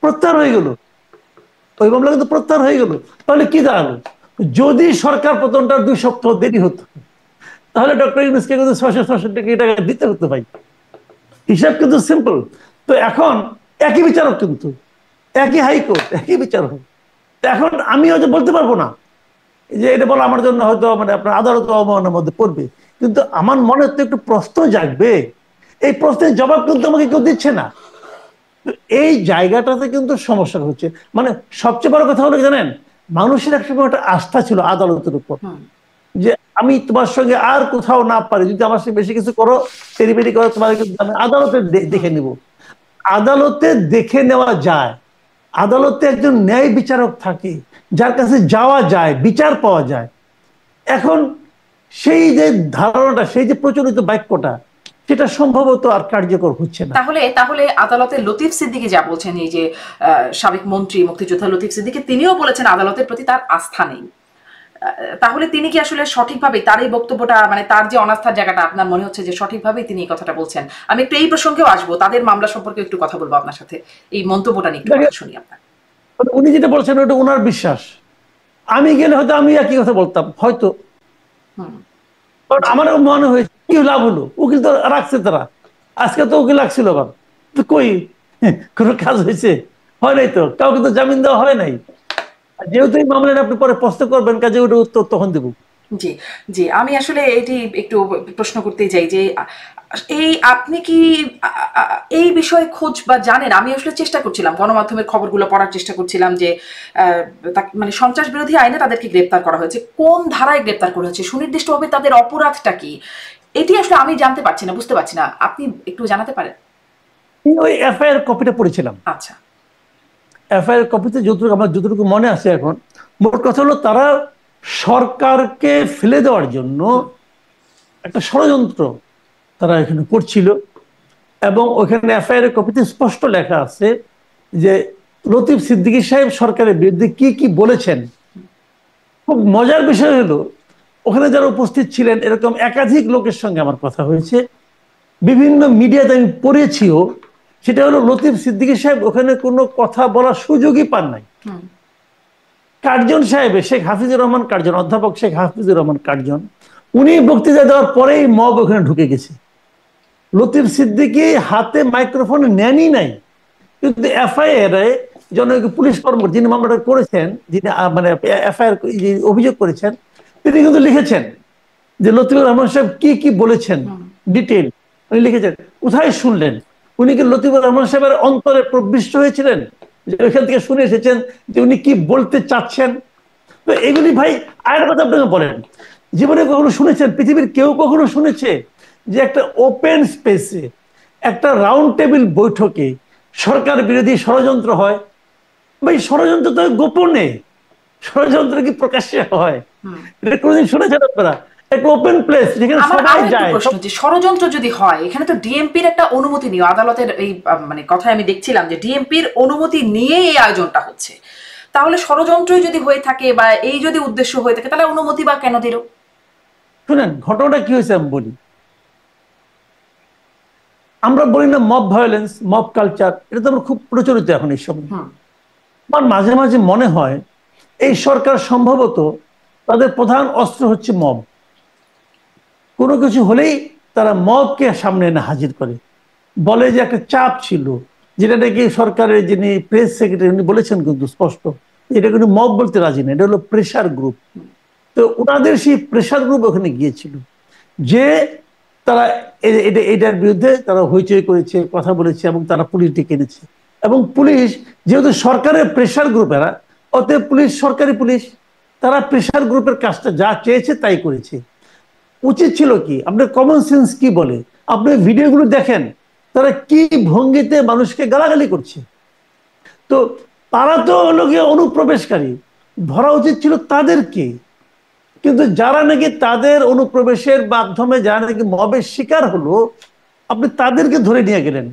প্রত্যাহার হয়ে গেল। ওই মামলা কিন্তু প্রত্যাহার হয়ে গেল। তাহলে কি দাঁড়ালো? যদি সরকার পতনটা 2 সপ্তাহ দেরি হতো, তাহলে ডক্টর ইউনূসকে কিন্তু 666 কোটি টাকা দিতে হতো ভাই। হিসাব কিন্তু সিম্পল। তো এখন একই বিচারক কিন্তু একই হাইকোর্ট, একই বিচারক। এখন আমি হয়তো বলতে পারবো না যে এটা বলা আমার জন্য হয়তো মানে আপনার আদালত অবমাননার মধ্যে পড়বে, কিন্তু আমার মনে তো একটু প্রশ্ন জাগবে। এই প্রশ্নের জবাব কিন্তু আমাকে কেউ দিচ্ছে না। এই জায়গাটাতে কিন্তু সমস্যা হচ্ছে। মানে সবচেয়ে বড় কথা হলো জানেন, মানুষের একসময় একটা আস্থা ছিল আদালতের উপর, যে আমি তোমার সঙ্গে আর কোথাও না পারি, যদি আমার সঙ্গে বেশি কিছু করো, পেরিপেরি করো, তোমার কিন্তু আমি আদালতে দেখে নিব। আদালতে দেখে নেওয়া যায়, আদালতে একজন ন্যায় বিচারক থাকে যার কাছে যাওয়া যায়, বিচার পাওয়া যায়। এখন সেই যে ধারণাটা, সেই যে প্রচলিত বাক্যটা, সেটা সম্ভবত আর কার্যকর হচ্ছে না। তাহলে তাহলে আদালতের লতিফ সিদ্দিকী যা বলছেন, এই যে সাবেক মন্ত্রী মুক্তিযোদ্ধা লতিফ সিদ্দিকী, তিনিও বলেছেন আদালতের প্রতি তার আস্থা নেই। তাহলে তিনি কি আসলে সঠিকভাবে তার এই বক্তব্যটা, মানে তার যে অনাস্থার জায়গাটা, আপনার মনে হচ্ছে যে সঠিকভাবেই তিনি এই কথাটা বলছেন? আমি একটু এই প্রসঙ্গেও আসবো, তাদের মামলা সম্পর্কে একটু কথা বলবো আপনার সাথে, এই মন্তব্যটা নিয়ে একটু কথা শুনি আপনার। উনি যেটা বলছেন ওটা ওনার বিশ্বাস। আমি গেলে হয়তো আমি একই কথা বলতাম হয়তো, কারণ আমারও মনে হয়েছে কি লাভ হলো, উকিল তো রাখছে তারা, আজকে তো উকিল রাখছিল আবার, তো কই কোনো কাজ হয়েছে? হয় নাই তো, কাউকে তো জামিন দেওয়া হয় নাই। যেহেতু এই মামলাটা আপনি পরে প্রশ্ন করবেন, কাজে ওটা উত্তর তখন দেবো। জি, জি, আমি আসলে এটি একটু প্রশ্ন করতে চাই যে এই আপনি কি এই বিষয়ে খোঁজ বা জানেন? আমি আসলে চেষ্টা করছিলাম, গণমাধ্যমের খবরগুলো পড়ার চেষ্টা করছিলাম যে মানে সন্ত্রাস বিরোধী আইনে তাদেরকে গ্রেপ্তার করা হয়েছে, কোন ধারায় গ্রেপ্তার করা হয়েছে, সুনির্দিষ্টভাবে তাদের অপরাধটা কি, এটি আসলে আমি জানতে পারছি না, বুঝতে পারছি না। আপনি একটু জানাতে পারেন? ওই এফআইআর কপিটা পড়েছিলাম। আচ্ছা। এফআইআর কপিতে যতটুকু আমার যতটুকু মনে আছে এখন, মোট কথা হলো তারা সরকারকে ফেলে দেওয়ার জন্য একটা ষড়যন্ত্র তারা এখানে করছিল। এবং ওইখানে এফআইআর কপিতে স্পষ্ট লেখা আছে যে লতিফ সিদ্দিকী সাহেব সরকারের বিরুদ্ধে কি কি বলেছেন। খুব মজার বিষয় হলো, ওখানে যারা উপস্থিত ছিলেন এরকম একাধিক লোকের সঙ্গে আমার কথা হয়েছে, বিভিন্ন মিডিয়াতে আমি পড়েছিও, সেটা হলো লতিফ সিদ্দিকী সাহেব ওখানে কোনো কথা বলার সুযোগই পান নাই। কার্জন সাহেব, শেখ হাফিজুর রহমান কার্জন, অধ্যাপক শেখ হাফিজুর রহমান কার্জন, উনি বক্তৃতা দেওয়ার পরেই মব ওখানে ঢুকে গেছে। লতিফ সিদ্দিকী হাতে মাইক্রোফোন নেনই নাই, কিন্তু এফআইআর পুলিশ কর্মকর্তা যিনি মামলাটা করেছেন, যিনি মানে এফআইআর অভিযোগ করেছেন, তিনি কিন্তু লিখেছেন যে লতিফুর রহমান সাহেব কি কি বলেছেন ডিটেইল উনি লিখেছেন। কোথায় শুনলেন? উনি কি লতিফুর রহমান সাহেবের অন্তরে প্রবিষ্ট হয়েছিলেন, যে ওইখান থেকে শুনে এসেছেন যে উনি কি বলতে চাচ্ছেন? তো এগুলি ভাই, আরেকটা কথা আপনাকে বলেন, জীবনে কখনো শুনেছেন, পৃথিবীর কেউ কখনো শুনেছে যে একটা ওপেন স্পেসে, একটা রাউন্ড টেবিল বৈঠকে সরকার বিরোধী ষড়যন্ত্র হয়? ভাই ষড়যন্ত্র তো গোপনে, ষড়যন্ত্র কি প্রকাশ্যে হয়? এটা কোনদিন শুনেছেন আপনারা? একটা ওপেন প্লেস যেখানে সবাই যায়। ষড়যন্ত্র যদি হয়, এখানে তো ডিএমপির একটা অনুমতি নিয়ে, আদালতের এই মানে কথায় আমি দেখছিলাম যে ডিএমপির অনুমতি নিয়ে এই আয়োজনটা হচ্ছে। তাহলে ষড়যন্ত্রই যদি হয়ে থাকে বা এই যদি উদ্দেশ্য হয়ে থাকে, তাহলে অনুমতি বা কেন দিল? শুনেন ঘটনাটা কি হয়েছে আমি বলি। আমরা বলি না মব ভায়োলেন্স, মব কালচার, এটা তো আমরা খুব প্রচলিত এখন এই সময়। আমার মাঝে মাঝে মনে হয় এই সরকার সম্ভবত তাদের প্রধান অস্ত্র হচ্ছে মব। কোনো কিছু হলেই তারা মবকে সামনে এনে হাজির করে, বলে যে একটা চাপ ছিল, যেটা নাকি সরকারের যিনি প্রেস সেক্রেটারি উনি বলেছেন কিন্তু স্পষ্ট, এটা কিন্তু মব বলতে রাজি না, এটা হলো প্রেশার গ্রুপ। তো ওনাদের সেই প্রেশার গ্রুপ ওখানে গিয়েছিল, যে তারা এটার বিরুদ্ধে তারা হইচই করেছে, কথা বলেছে, এবং তারা পুলিশ ডেকে এনেছে। এবং পুলিশ যেহেতু সরকারের প্রেশার গ্রুপ, এরা অতএব পুলিশ সরকারি পুলিশ, তারা প্রেশার গ্রুপের কাজটা যা চেয়েছে তাই করেছে। উচিত ছিল কি, আপনার কমন সেন্স কি বলে, আপনি ভিডিওগুলো দেখেন তারা কি ভঙ্গিতে মানুষকে গালাগালি করছে। তো তারা তো হলো গিয়ে অনুপ্রবেশকারী, ধরা উচিত ছিল তাদেরকে। কিন্তু যারা নাকি তাদের অনুপ্রবেশের মাধ্যমে যারা নাকি মবের শিকার হলো, আপনি তাদেরকে ধরে নিয়ে গেলেন।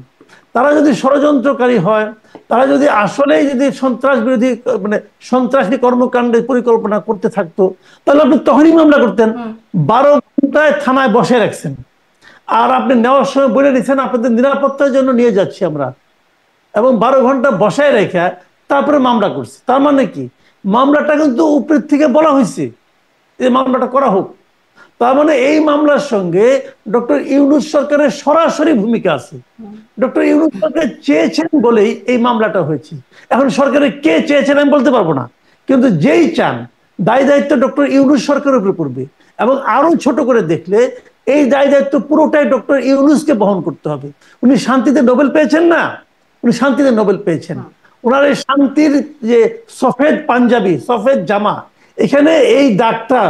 তারা যদি ষড়যন্ত্রকারী হয়, তারা যদি আসলেই যদি সন্ত্রাস বিরোধী মানে সন্ত্রাসী কর্মকাণ্ডের পরিকল্পনা করতে থাকতো, তাহলে আপনি তখনই মামলা করতেন। 12 ঘন্টায় থানায় বসে রাখছেন, আর আপনি নেওয়ার সময় বলে দিচ্ছেন আপনাদের নিরাপত্তার জন্য নিয়ে যাচ্ছি আমরা, এবং 12 ঘন্টা বসায় রেখে তারপরে মামলা করছে। তার মানে কি, মামলাটা কিন্তু উপরের থেকে বলা হয়েছে যে মামলাটা করা হোক। তার মানে এই মামলার সঙ্গে ডক্টর ইউনূস সরকারের সরাসরি ভূমিকা আছে। ডক্টর ইউনূস সরকার চেয়েছেন বলেই এই মামলাটা হয়েছে। এখন সরকারের কে চেয়েছেন আমি বলতে পারবো না, কিন্তু যেই চান দায় দায়িত্ব ডক্টর ইউনূস সরকারের উপর পড়বে। এবং আরো ছোট করে দেখলে এই দায় দায়িত্ব পুরোটাই ডক্টর ইউনূসকে বহন করতে হবে। উনি শান্তিতে নোবেল পেয়েছেন না, উনি শান্তিতে নোবেল পেয়েছেন। ওনার এই শান্তির যে সফেদ পাঞ্জাবি, সফেদ জামা, এখানে এই দাগটা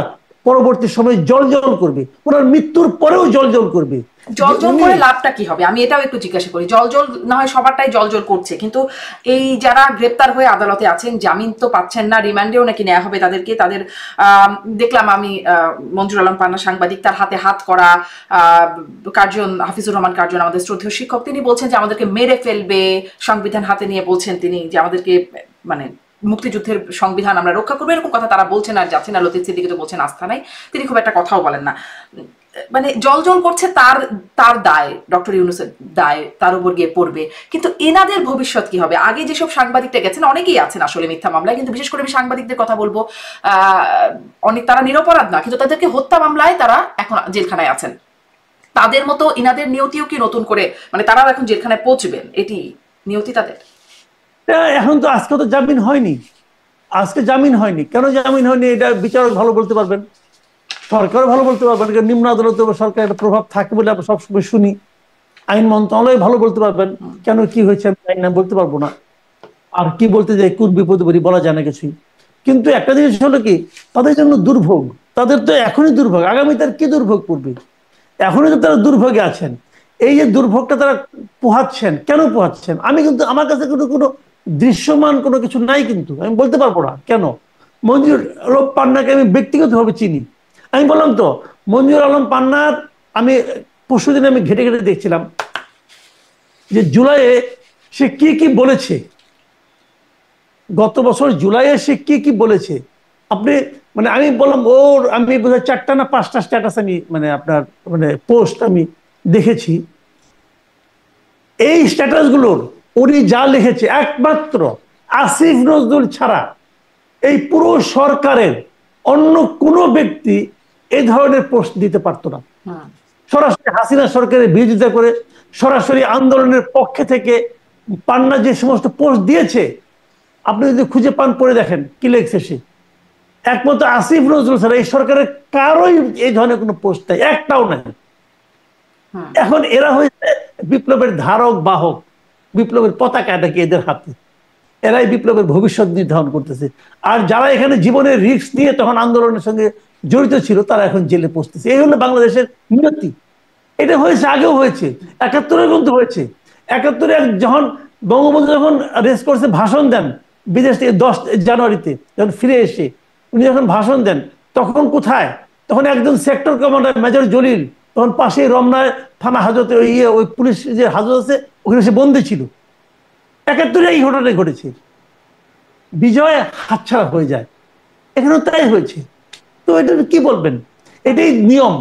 পরবর্তী সময় জলজল করবে, ওনার মৃত্যুর পরেও জলজল করবে। জলজল করে লাভটা কি হবে আমি এটাও একটু জিজ্ঞাসা করি। জলজল না হয় সবারটাই জলজল করছে, কিন্তু এই যারা গ্রেপ্তার হয়ে আদালতে আছেন, জামিন তো পাচ্ছেন না, রিমান্ডেও নাকি নেওয়া হবে তাদেরকে। তাদের দেখলাম আমি মঞ্জুর আলম পান্না সাংবাদিক, তার হাতে হাত করা কার্জন, হাফিজুর রহমান কার্জন আমাদের শ্রদ্ধেয় শিক্ষক, তিনি বলছেন যে আমাদেরকে মেরে ফেলবে, সংবিধান হাতে নিয়ে বলছেন তিনি যে আমাদেরকে মানে মুক্তিযুদ্ধের সংবিধান আমরা রক্ষা করবো, এরকম কথা তারা বলছেন। আর যাচ্ছেন না লতিফ সিদ্দিকী তো বলছেন আস্থা নাই, তিনি খুব একটা কথাও বলেন না। মানে জল করছে, তার দায়, ডক্টর ইউনূসের দায় তার উপর গিয়ে পড়বে। কিন্তু এনাদের ভবিষ্যৎ কি হবে? আগে যেসব সাংবাদিকটা গেছেন, অনেকেই আছেন আসলে মিথ্যা মামলায়, কিন্তু বিশেষ করে আমি সাংবাদিকদের কথা বলবো, অনেক তারা নিরপরাধ না, কিন্তু তাদেরকে হত্যা মামলায় তারা এখন জেলখানায় আছেন। তাদের মতো ইনাদের নিয়তিও কি নতুন করে, মানে তারাও এখন জেলখানায় পৌঁছবেন, এটি নিয়তি তাদের? এখন তো আজকে তো জামিন হয়নি, আজকে জামিন হয়নি। কেন জামিন হয়নি এটা বিচারক ভালো বলতে পারবেন, সরকারও ভালো বলতে পারবেন। নিম্ন আদালতে সরকারের প্রভাব থাকে বলে আমরা সবসময় শুনি। আইন মন্ত্রণালয় ভালো বলতে পারবেন কেন কি হয়েছে, আমি আইন নাম বলতে পারবো না। আর কি বলতে যাই কোন বিপদে পড়ি বলা যায় না কিছুই। কিন্তু একটা জিনিস হলো কি, তাদের জন্য দুর্ভোগ, তাদের তো এখনই দুর্ভোগ, আগামী তার কি দুর্ভোগ করবে, এখনই তো তারা দুর্ভোগে আছেন। এই যে দুর্ভোগটা তারা পোহাচ্ছেন, কেন পোহাচ্ছেন আমি কিন্তু, আমার কাছে কোনো কোনো দৃশ্যমান কোনো কিছু নাই, কিন্তু আমি বলতে পারবো না কেন। মঞ্জুর আলম পান্নাকে আমি ব্যক্তিগতভাবে চিনি। আমি বললাম তো মঞ্জুর আলম পান্নার, আমি পরশুদিন আমি ঘেটে ঘেটে দেখছিলাম যে জুলাইয়ে সে কি কি বলেছে, গত বছর জুলাইয়ে সে কি কি বলেছে। আপনি মানে আমি বললাম ওর, আমি বোধহয় 4টা না 5টা স্ট্যাটাস আমি মানে আপনার মানে পোস্ট আমি দেখেছি। এই স্ট্যাটাসগুলোর উনি যা লিখেছে, একমাত্র আসিফ নজরুল ছাড়া এই পুরো সরকারের অন্য কোনো ব্যক্তি এই ধরনের পোস্ট দিতে পারতো না। সরাসরি হাসিনা সরকারের বিরোধিতা করে, সরাসরি আন্দোলনের পক্ষে থেকে পান্না যে সমস্ত পোস্ট দিয়েছে, আপনি যদি খুঁজে পান পড়ে দেখেন কি লিখছে সে। একমাত্র আসিফ নজরুল ছাড়া এই সরকারের কারোই এই ধরনের কোনো পোস্ট নাই, একটাও নাই। এখন এরা হয়েছে বিপ্লবের ধারক বাহক, বিপ্লবের পতাকাটা কি এদের হাতে, এরাই বিপ্লবের ভবিষ্যৎ নির্ধারণ করতেছে। আর যারা এখানে জীবনের রিস্ক নিয়ে তখন আন্দোলনের সঙ্গে জড়িত ছিল তারা এখন জেলে পৌঁছতেছে। এই হলো বাংলাদেশের নিয়তি। এটা হয়েছে, আগেও হয়েছে, 71-এ কিন্তু হয়েছে। 71-এ যখন বঙ্গবন্ধু যখন রেস কোর্সে ভাষণ দেন বিদেশ থেকে 10 জানুয়ারিতে, যখন ফিরে এসে উনি যখন ভাষণ দেন, তখন কোথায়, তখন একজন সেক্টর কমান্ডার মেজর জলিল তখন পাশেই রমনায় থানা হাজতে ওই পুলিশ যে হাজত আছে ওখানে সে বন্দী ছিল। 71-এ এই ঘটনাটাই ঘটেছে। বিজয় হাতছাড়া হয়ে যায়, এখানেও তাই হয়েছে। তো এটা কি বলবেন, এটাই নিয়ম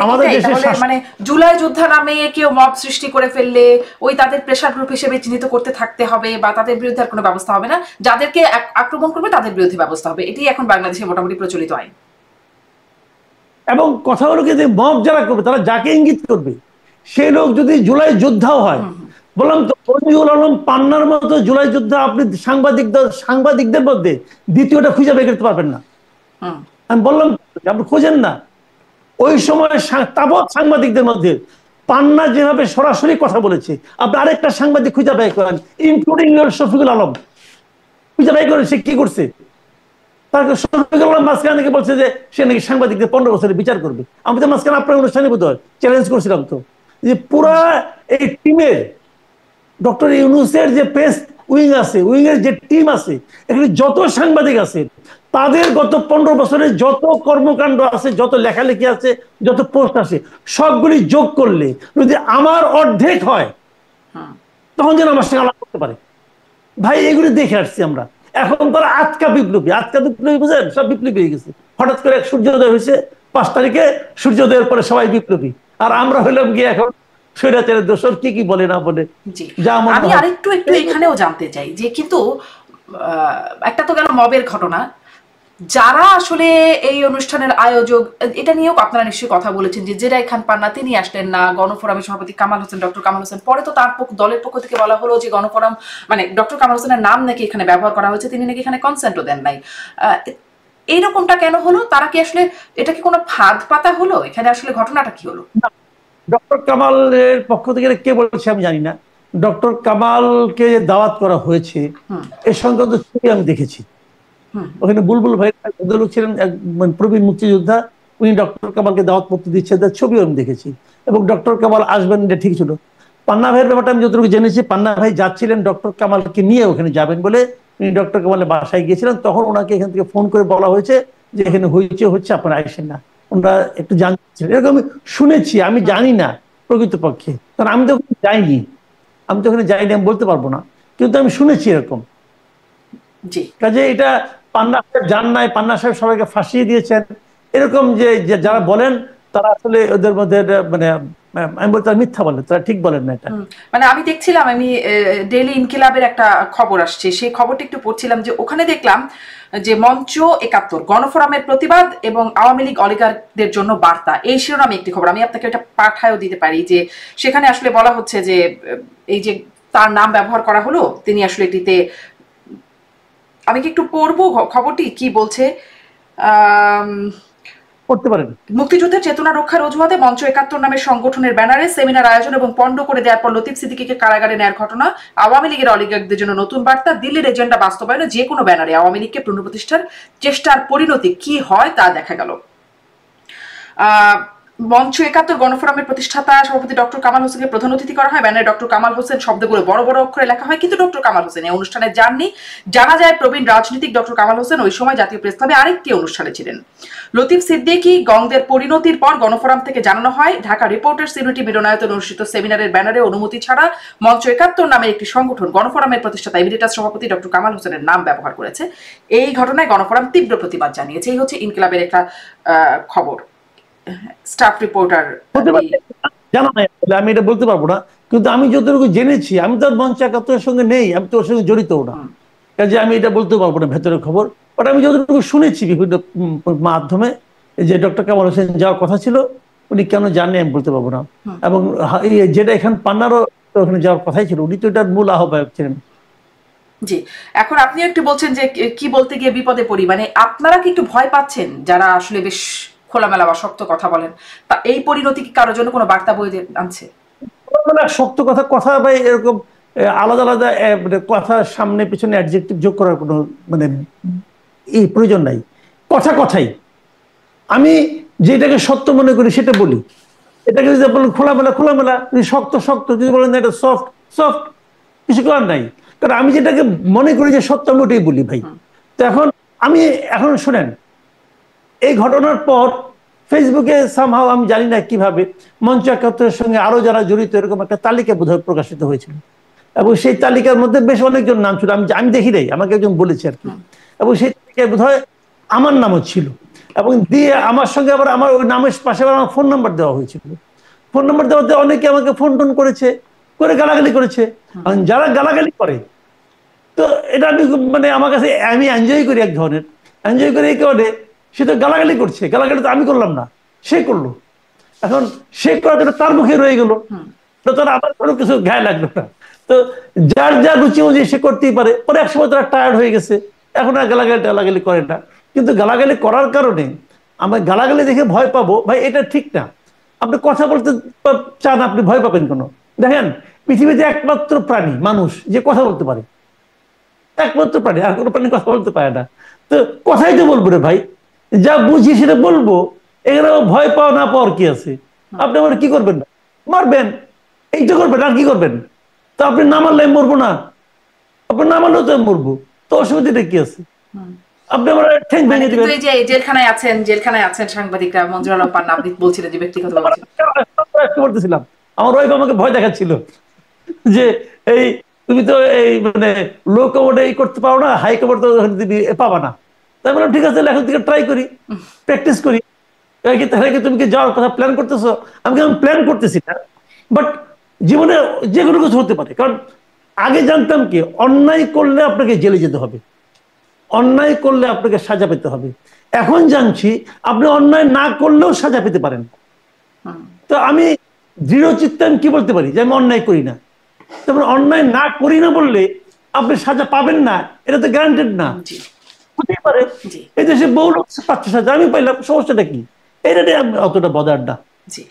আমাদের দেশের। মানে জুলাই যোদ্ধা নামে কেউ মব সৃষ্টি করে ফেললে ওই তাদের প্রেসার গ্রুপ হিসেবে চিহ্নিত করতে থাকতে হবে, বা তাদের বিরুদ্ধে আর কোনো ব্যবস্থা হবে না, যাদেরকে আক্রমণ করবে তাদের বিরুদ্ধে ব্যবস্থা হবে, এটাই এখন বাংলাদেশে মোটামুটি প্রচলিত আইন। এবং কথা হলো কি, যে মব যারা করবে তারা যাকে ইঙ্গিত করবে সেই লোক যদি জুলাই যোদ্ধাও হয়, বললাম তো মঞ্জুর আলম পান্নার মতো জুলাই যোদ্ধা আপনি সাংবাদিকদের মধ্যে দ্বিতীয়টা খুঁজে বের করতে পারবেন না। আমি বললাম আপনি খোঁজেন না। ওই সময় তাবৎ সাংবাদিকদের মধ্যে পান্না যেভাবে সরাসরি কথা বলেছে, আপনি আরেকটা সাংবাদিক খুঁজে বের করেন, ইনক্লুডিং শফিকুল আলম, খুঁজে বের করেন সে কি করছে। তার শফিকুল আলম মাঝখানে নাকি বলছে যে সে নাকি সাংবাদিকদের 15 বছরের বিচার করবে। আমি তো মাঝখানে আপনার অনুষ্ঠানে বোধহয় চ্যালেঞ্জ করছিলাম তো, যে পুরা এই টিমের ডক্টর ইউনূসের যে প্রেস উইং আছে, উইং এর যে টিম আছে, এখানে যত সাংবাদিক আছে তাদের গত 15 বছরের যত কর্মকাণ্ড আছে, যত লেখালেখি আছে, যত পোস্ট আছে, সবগুলি যোগ করলে যদি আমার অর্ধেক হয় তখন যেন আমার সঙ্গে আলাপ করতে পারে। ভাই এগুলি দেখে আসছি আমরা। এখন তারা আজকা বিপ্লবী বুঝেন, সব বিপ্লবী হয়ে গেছে। হঠাৎ করে এক সূর্যোদয় হয়েছে 5 তারিখে, সূর্যোদয়ের পরে সবাই বিপ্লবী। আর আমরা হইলাম গিয়ে এখন স্বৈরাচারের দোষর, কি বলে না বলে। আমি আরেকটু এখানেও জানতে চাই যে, কিন্তু একটা তো গেল মবের ঘটনা, যারা আসলে এই অনুষ্ঠানের আয়োজক, এটা নিয়েও আপনারা নিশ্চয়ই কথা বলেছেন যে জেরাই খান পান্না তিনি আসলেন না, গণফোরামের সভাপতি কামাল হোসেন, ডক্টর কামাল হোসেন, পরে তো তার দলের পক্ষ থেকে বলা হলো যে গণফোরাম মানে ডক্টর কামাল হোসেনের নাম নাকি এখানে ব্যবহার করা হয়েছে, তিনি নাকি এখানে কনসেন্টও দেন নাই। এইরকমটা কেন হলো? তারা কি আসলে, এটা কি কোনো ফাঁদ পাতা হলো? এখানে আসলে ঘটনাটা কি হলো? ডক্টর কামালের পক্ষ থেকে কে বলছে আমি জানি না। ডক্টর কামালকে দাওয়াত করা হয়েছে এর সংক্রান্ত ছবি আমি দেখেছি। ওখানে বুলবুল ভাই ভদ্রলোক ছিলেন, প্রবীণ মুক্তিযোদ্ধা, উনি ডক্টর কামালকে দাওয়াত পত্র দিচ্ছে, তার ছবিও আমি দেখেছি। এবং ডক্টর কামাল আসবেন এটা ঠিক ছিল। পান্না ভাইয়ের ব্যাপারটা আমি যতটুকু জেনেছি, পান্না ভাই যাচ্ছিলেন ডক্টর কামালকে নিয়ে ওখানে যাবেন বলে, উনি ডক্টর কামালের বাসায় গিয়েছিলেন। তখন ওনাকে এখান থেকে ফোন করে বলা হয়েছে যে এখানে হচ্ছে আপনারা আসেন না। ওনারা একটু জানছিলেন, এরকম আমি শুনেছি, আমি জানি না প্রকৃতপক্ষে, কারণ আমি তো ওখানে যাইনি। আমি আমি বলতে পারবো না, কিন্তু আমি শুনেছি এরকম। কাজে এটা পান্না সাহেব যান নাই, পান্না সাহেব সবাইকে ফাঁসিয়ে দিয়েছেন, এরকম যে যারা বলেন তারা আসলে ওদের মধ্যে মানে আমি বলতে মিথ্যা বলেন, তারা ঠিক বলেন না। এটা মানে আমি দেখছিলাম, আমি ডেইলি ইনকিলাবের একটা খবর আসছে, সেই খবরটা একটু পড়ছিলাম, যে ওখানে দেখলাম যে মঞ্চ ৭১ গণফোরামের প্রতিবাদ এবং আওয়ামী লীগ অলিগারদের জন্য বার্তা, এই শিরোনামে একটি খবর, আমি আপনাকে এটা পাঠায়ও দিতে পারি, যে সেখানে আসলে বলা হচ্ছে যে এই যে তার নাম ব্যবহার করা হলো, তিনি আসলে এটিতে, আমি কি একটু পড়বো খবরটি কি বলছে। করতে পারেন। মুক্তিযুদ্ধের চেতনা রক্ষার অজুহাতে মঞ্চ ৭১ নামের সংগঠনের ব্যানারে সেমিনার আয়োজন এবং পণ্ড করে দেওয়ার পর লতিফ সিদ্দিকীকে কারাগারে নেয়ার ঘটনা, আওয়ামী লীগের অলিগারদের জন্য নতুন বার্তা, দিল্লির এজেন্ডা বাস্তবায়নে যে কোনো ব্যানারে আওয়ামী লীগকে পুনঃপ্রতিষ্ঠার চেষ্টার পরিণতি কি হয় তা দেখা গেল। মঞ্চ ৭১ গণফোরামের প্রতিষ্ঠাতা সভাপতি ডক্টর কামাল হোসেনকে প্রধান অতিথি করা হয়। ব্যানারে ডক্টর কামাল হোসেন শব্দগুলো বড় বড় অক্ষরে লেখা হয়, কিন্তু ডক্টর কামাল হোসেন এই অনুষ্ঠানে যাননি। জানা যায় প্রবীণ রাজনীতিক ডক্টর কামাল হোসেন ওই সময় জাতীয় প্রেস ক্লাবে আরেকটি অনুষ্ঠানে ছিলেন। লতিফ সিদ্দিকী গংদের পরিণতির পর গণফোরাম থেকে জানানো হয়, ঢাকা রিপোর্টার্স ইউনিটি মিলনায়তনে অনুষ্ঠিত সেমিনারের ব্যানারে অনুমতি ছাড়া মঞ্চ ৭১ নামের একটি সংগঠন গণফোরামের প্রতিষ্ঠাতা এমিরেটাস সভাপতি ডক্টর কামাল হোসেনের নাম ব্যবহার করেছে। এই ঘটনায় গণফোরাম তীব্র প্রতিবাদ জানিয়েছে। এই হচ্ছে ইনকিলাবের একটা খবর। স্টাফ রিপোর্টার জানা নাই, আমি এটা বলতে পারবো না, কিন্তু আমি যতটুকু জেনেছি, আমি তো মঞ্চ ৭১-এর সঙ্গে নেই, আমি তো ওর সঙ্গে জড়িত না, কাজে আমি এটা বলতে পারবো না ভেতরের খবর। বাট আমি যতটুকু শুনেছি বিভিন্ন মাধ্যমে যে ডক্টর কামাল হোসেন যাওয়ার কথা ছিল, উনি কেন জাননি আমি বলতে পারবো না। এবং যেটা এখানে পান্নারও ওখানে যাওয়ার কথাই ছিল, উনি তো এটার মূল আহ্বায়ক ছিলেন। জি, এখন আপনি একটু বলছেন যে কি বলতে গিয়ে বিপদে পড়ি, মানে আপনারা কি একটু ভয় পাচ্ছেন যারা আসলে বেশ খোলামেলা বা শক্ত কথা বলেন, তা এই পরিণতি কি কারোর জন্য কোনো বার্তা বয়ে আনছে? শক্ত কথা ভাই, এরকম আলাদা আলাদা কথা সামনে পিছনে অ্যাডজেক্টিভ যোগ করার কোনো মানে এই প্রয়োজন নাই। কথাই আমি যেটাকে সত্য মনে করি সেটা বলি। এটাকে যদি বলেন খোলামেলা, যদি শক্ত যদি বলেন এটা সফট, কিছু করার নাই। কারণ আমি যেটাকে মনে করি যে সত্য, আমি ওটাই বলি ভাই। তো এখন শুনেন, এই ঘটনার পর ফেসবুকে সামহাও আমি জানি না কিভাবে মঞ্চ ৭১-এর সঙ্গে আরো যারা জড়িত এরকম একটা তালিকা বোধহয় প্রকাশিত হয়েছিল, এবং সেই তালিকার মধ্যে বেশ অনেকজন নাম ছিল, আমি দেখি নাই, আমাকে একজন বলেছে আর কি। এবং সেই তালিকায় বোধহয় আমার নামও ছিল, এবং দিয়ে আমার সঙ্গে আবার আমার ওই নামের পাশে আবার আমার ফোন নাম্বার দেওয়া হয়েছিল। ফোন নাম্বার দেওয়াতে অনেকে আমাকে ফোন টোন করে গালাগালি করেছে। যারা গালাগালি করে, তো এটা আমি মানে আমার কাছে আমি এনজয় করি, এক ধরনের এনজয় করে, এই কারণে সে তো গালাগালি করছে, গালাগালি তো আমি করলাম না, সে করলো। এখন সে করাটা তার মুখে রয়ে গেল, তো তারা আবার কোনো কিছু গায়ে লাগলো না। তো যার রুচি অনুযায়ী সে করতেই পারে। পরে একসময় তারা টায়ার্ড হয়ে গেছে, এখন আর গালাগালি করে না। কিন্তু গালাগালি করার কারণে আমরা গালাগালি দেখে ভয় পাবো, ভাই এটা ঠিক না। আপনি কথা বলতে চান, আপনি ভয় পাবেন কেন? দেখেন, পৃথিবীতে একমাত্র প্রাণী মানুষ যে কথা বলতে পারে, একমাত্র প্রাণী, আর কোনো প্রাণী কথা বলতে পারে না। তো কথাই তো বলবো রে ভাই, যা বুঝি সেটা বলবো। এখানে ভয় পাওয়া না পাওয়ার কি আছে? আপনি আমার কি করবেন না, মারবেন, এইটা করবেন, আর কি করবেন? তো আপনি না মারলে মরবো না, আপনি না মারলেও তো মরবো, তো অসুবিধাটা কি আছে? আপনি আমার ঠ্যাং ভেঙে দিবেন। এই যে জেলখানায় আছেন সাংবাদিকরা, মঞ্জুর আলম পান্না, আপনি বলছিলেন যে ব্যক্তিগত বলতেছিলাম, আমার ওয়াইফ আমাকে ভয় দেখাচ্ছিল যে এই তুমি তো এই মানে লো কমোডে করতে পারো না, হাই কমোড তো পাবা না। তাই বললাম ঠিক আছে, এখন থেকে ট্রাই করি, প্র্যাকটিস করি। তুমি কি যাওয়ার কথা প্ল্যান করতেছো? আমি প্ল্যান করতেছি না, বাট জীবনে যে কোনো কিছু হতে পারে। কারণ আগে জানতাম কি, অন্যায় করলে আপনাকে জেলে যেতে হবে, অন্যায় করলে আপনাকে সাজা পেতে হবে। এখন জানছি আপনি অন্যায় না করলেও সাজা পেতে পারেন। তো আমি দৃঢ় চিত্তে আমি কি বলতে পারি যে আমি অন্যায় করি না। তেমন অন্যায় না করি না বললে আপনি সাজা পাবেন না, এটা তো গ্যারান্টেড না। হতেই পারে এই দেশে বহু লোক পাচ্ছে সাজা, আমি পাইলাম, সমস্যাটা কি? এটা নিয়ে আমি অতটা বদার না। জি,